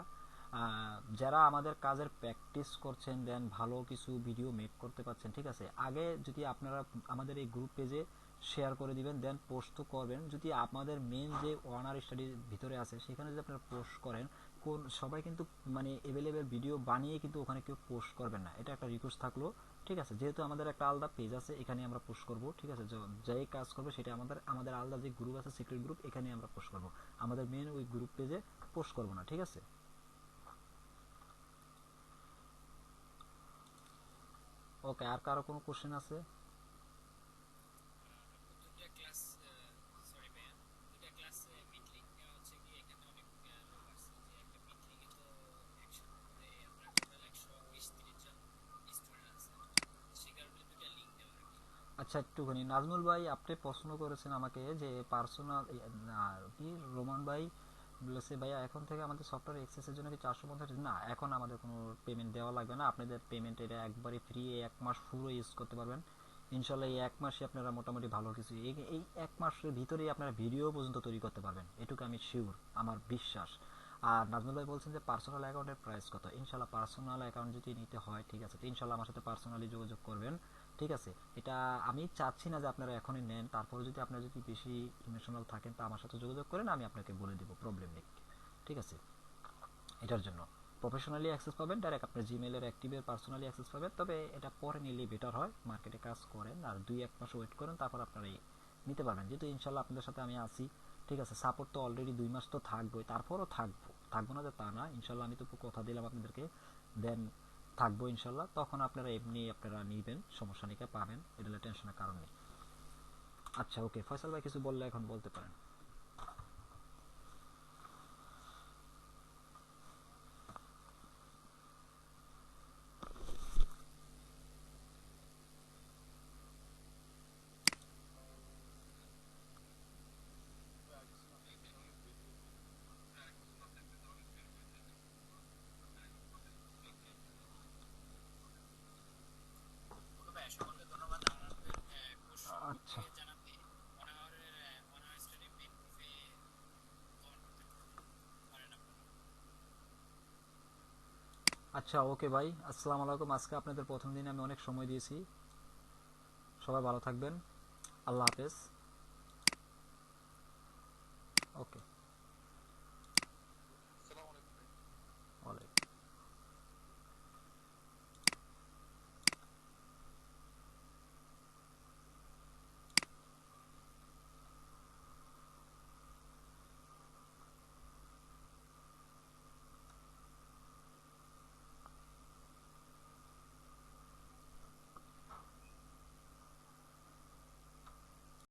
যারা আমাদের কাজের প্র্যাকটিস করছেন দেন ভালো কিছু ভিডিও মেক করতে পারছেন, ঠিক আছে, আগে যদি আপনারা আমাদের এই গ্রুপ পেজে শেয়ার করে দিবেন, দেন পোস্ট তো করবেন। যদি আপনাদের মেন যে অনার স্টাডির ভিতরে আছে সেখানে যদি আপনারা পোস্ট করেন, কোন সবাই কিন্তু মানে অ্যাভেলেবেল ভিডিও বানিয়ে কিন্তু ওখানে কেউ পোস্ট করবেন না, এটা একটা রিকোয়েস্ট থাকলো। ঠিক আছে, যেহেতু আমাদের একটা আলাদা পেজ আছে এখানে আমরা পোস্ট করব। ঠিক আছে, যাই কাজ করবে সেটা আমাদের আমাদের আলাদা যে গ্রুপ আছে সিক্রেট গ্রুপ, এখানে আমরা পোস্ট করব, আমাদের মেন ওই গ্রুপ পেজে পোস্ট করব না। ঠিক আছে, ওকে। আর কারো কোনো কোশ্চেন আছে? দুইটা ক্লাস, সরি ভাইয়া, দুইটা ক্লাস মিটলিং হচ্ছে কি এখানে অনেক লোক আসছে, যে একটা মিটলিং এ তো একসাথে করে আপনার টোটাল 120-30 জন স্টুডেন্ট আছে, সে কারণে দুইটা লিঙ্ক দেওয়া আর কি। আচ্ছা, একটুখানি নাজমুল ভাই আপনি প্রশ্ন করেছেন আমাকে যে পার্সোনাল কি, রোমান ভাই বলেছে ভাইয়া এখন থেকে আমাদের সফটওয়্যার এক্সেসের জন্য কি 450? না, এখন আমাদের কোনো পেমেন্ট দেওয়া লাগবে না, আপনাদের পেমেন্ট এটা একবারে ফ্রি, এক মাস পুরো ইউজ করতে পারবেন ইনশাল্লাহ। এই এক মাসে আপনারা মোটামুটি ভালো কিছু, এই এক মাসের ভিতরেই আপনারা ভিডিও পর্যন্ত তৈরি করতে পারবেন, এটুকু আমি শিওর, আমার বিশ্বাস। আর নাজমুল ভাই বলছেন যে পার্সোনাল অ্যাকাউন্টের প্রাইস কত? ইনশাল্লাহ পার্সোনাল অ্যাকাউন্ট যদি নিতে হয়, ঠিক আছে, তো ইনশাল্লাহ আমার সাথে পার্সোনালি যোগাযোগ করবেন। ঠিক আছে, এটা আমি চাচ্ছি না যে আপনারা এখনই নেন, তারপরে যদি আপনারা যদি বেশি ইমোশনাল থাকেন তা আমার সাথে যোগাযোগ করেন, আমি আপনাকে বলে দেবো, প্রবলেম নেই। ঠিক আছে, এটার জন্য প্রফেশনালি অ্যাক্সেস পাবেন, ডাইরেক্ট আপনার জিমেলের অ্যাক্টিভের পার্সোনালি অ্যাক্সেস পাবেন, তবে এটা পরে নিলেই বেটার হয়। মার্কেটে কাজ করেন আর 2-1 মাস ওয়েট করেন, তারপর আপনারা নিতে পারবেন, যেহেতু ইনশাল্লাহ আপনাদের সাথে আমি আছি। ঠিক আছে, সাপোর্ট তো অলরেডি 2 মাস তো থাকবোই, তারপরও থাকবো না যে তা না, ইনশাল্লাহ আমি তো কথা দিলাম আপনাদেরকে, দেন থাকবো ইনশাল্লাহ। তখন আপনারা এমনি আপনারা নিবেন, সমস্যা নেই, পাবেন, এটা টেনশনের কারণ নেই। আচ্ছা, ওকে, ফয়সাল ভাই কিছু বললে এখন বলতে পারেন। ওকে ভাইয়া, সকলকে ধন্যবাদ আমাদের কোর্স আচ্ছা, সম্পর্কে জানাতে। অনার স্টাডি মেইন গ্রুপে কমেন্ট করতে পারেন আপনারা। আচ্ছা, ওকে ভাই, আসসালামু আলাইকুম। আজকে আপনাদের প্রথম দিনে আমি অনেক সময় দিয়েছি, সবাই ভালো থাকবেন, আল্লাহ হাফেজ।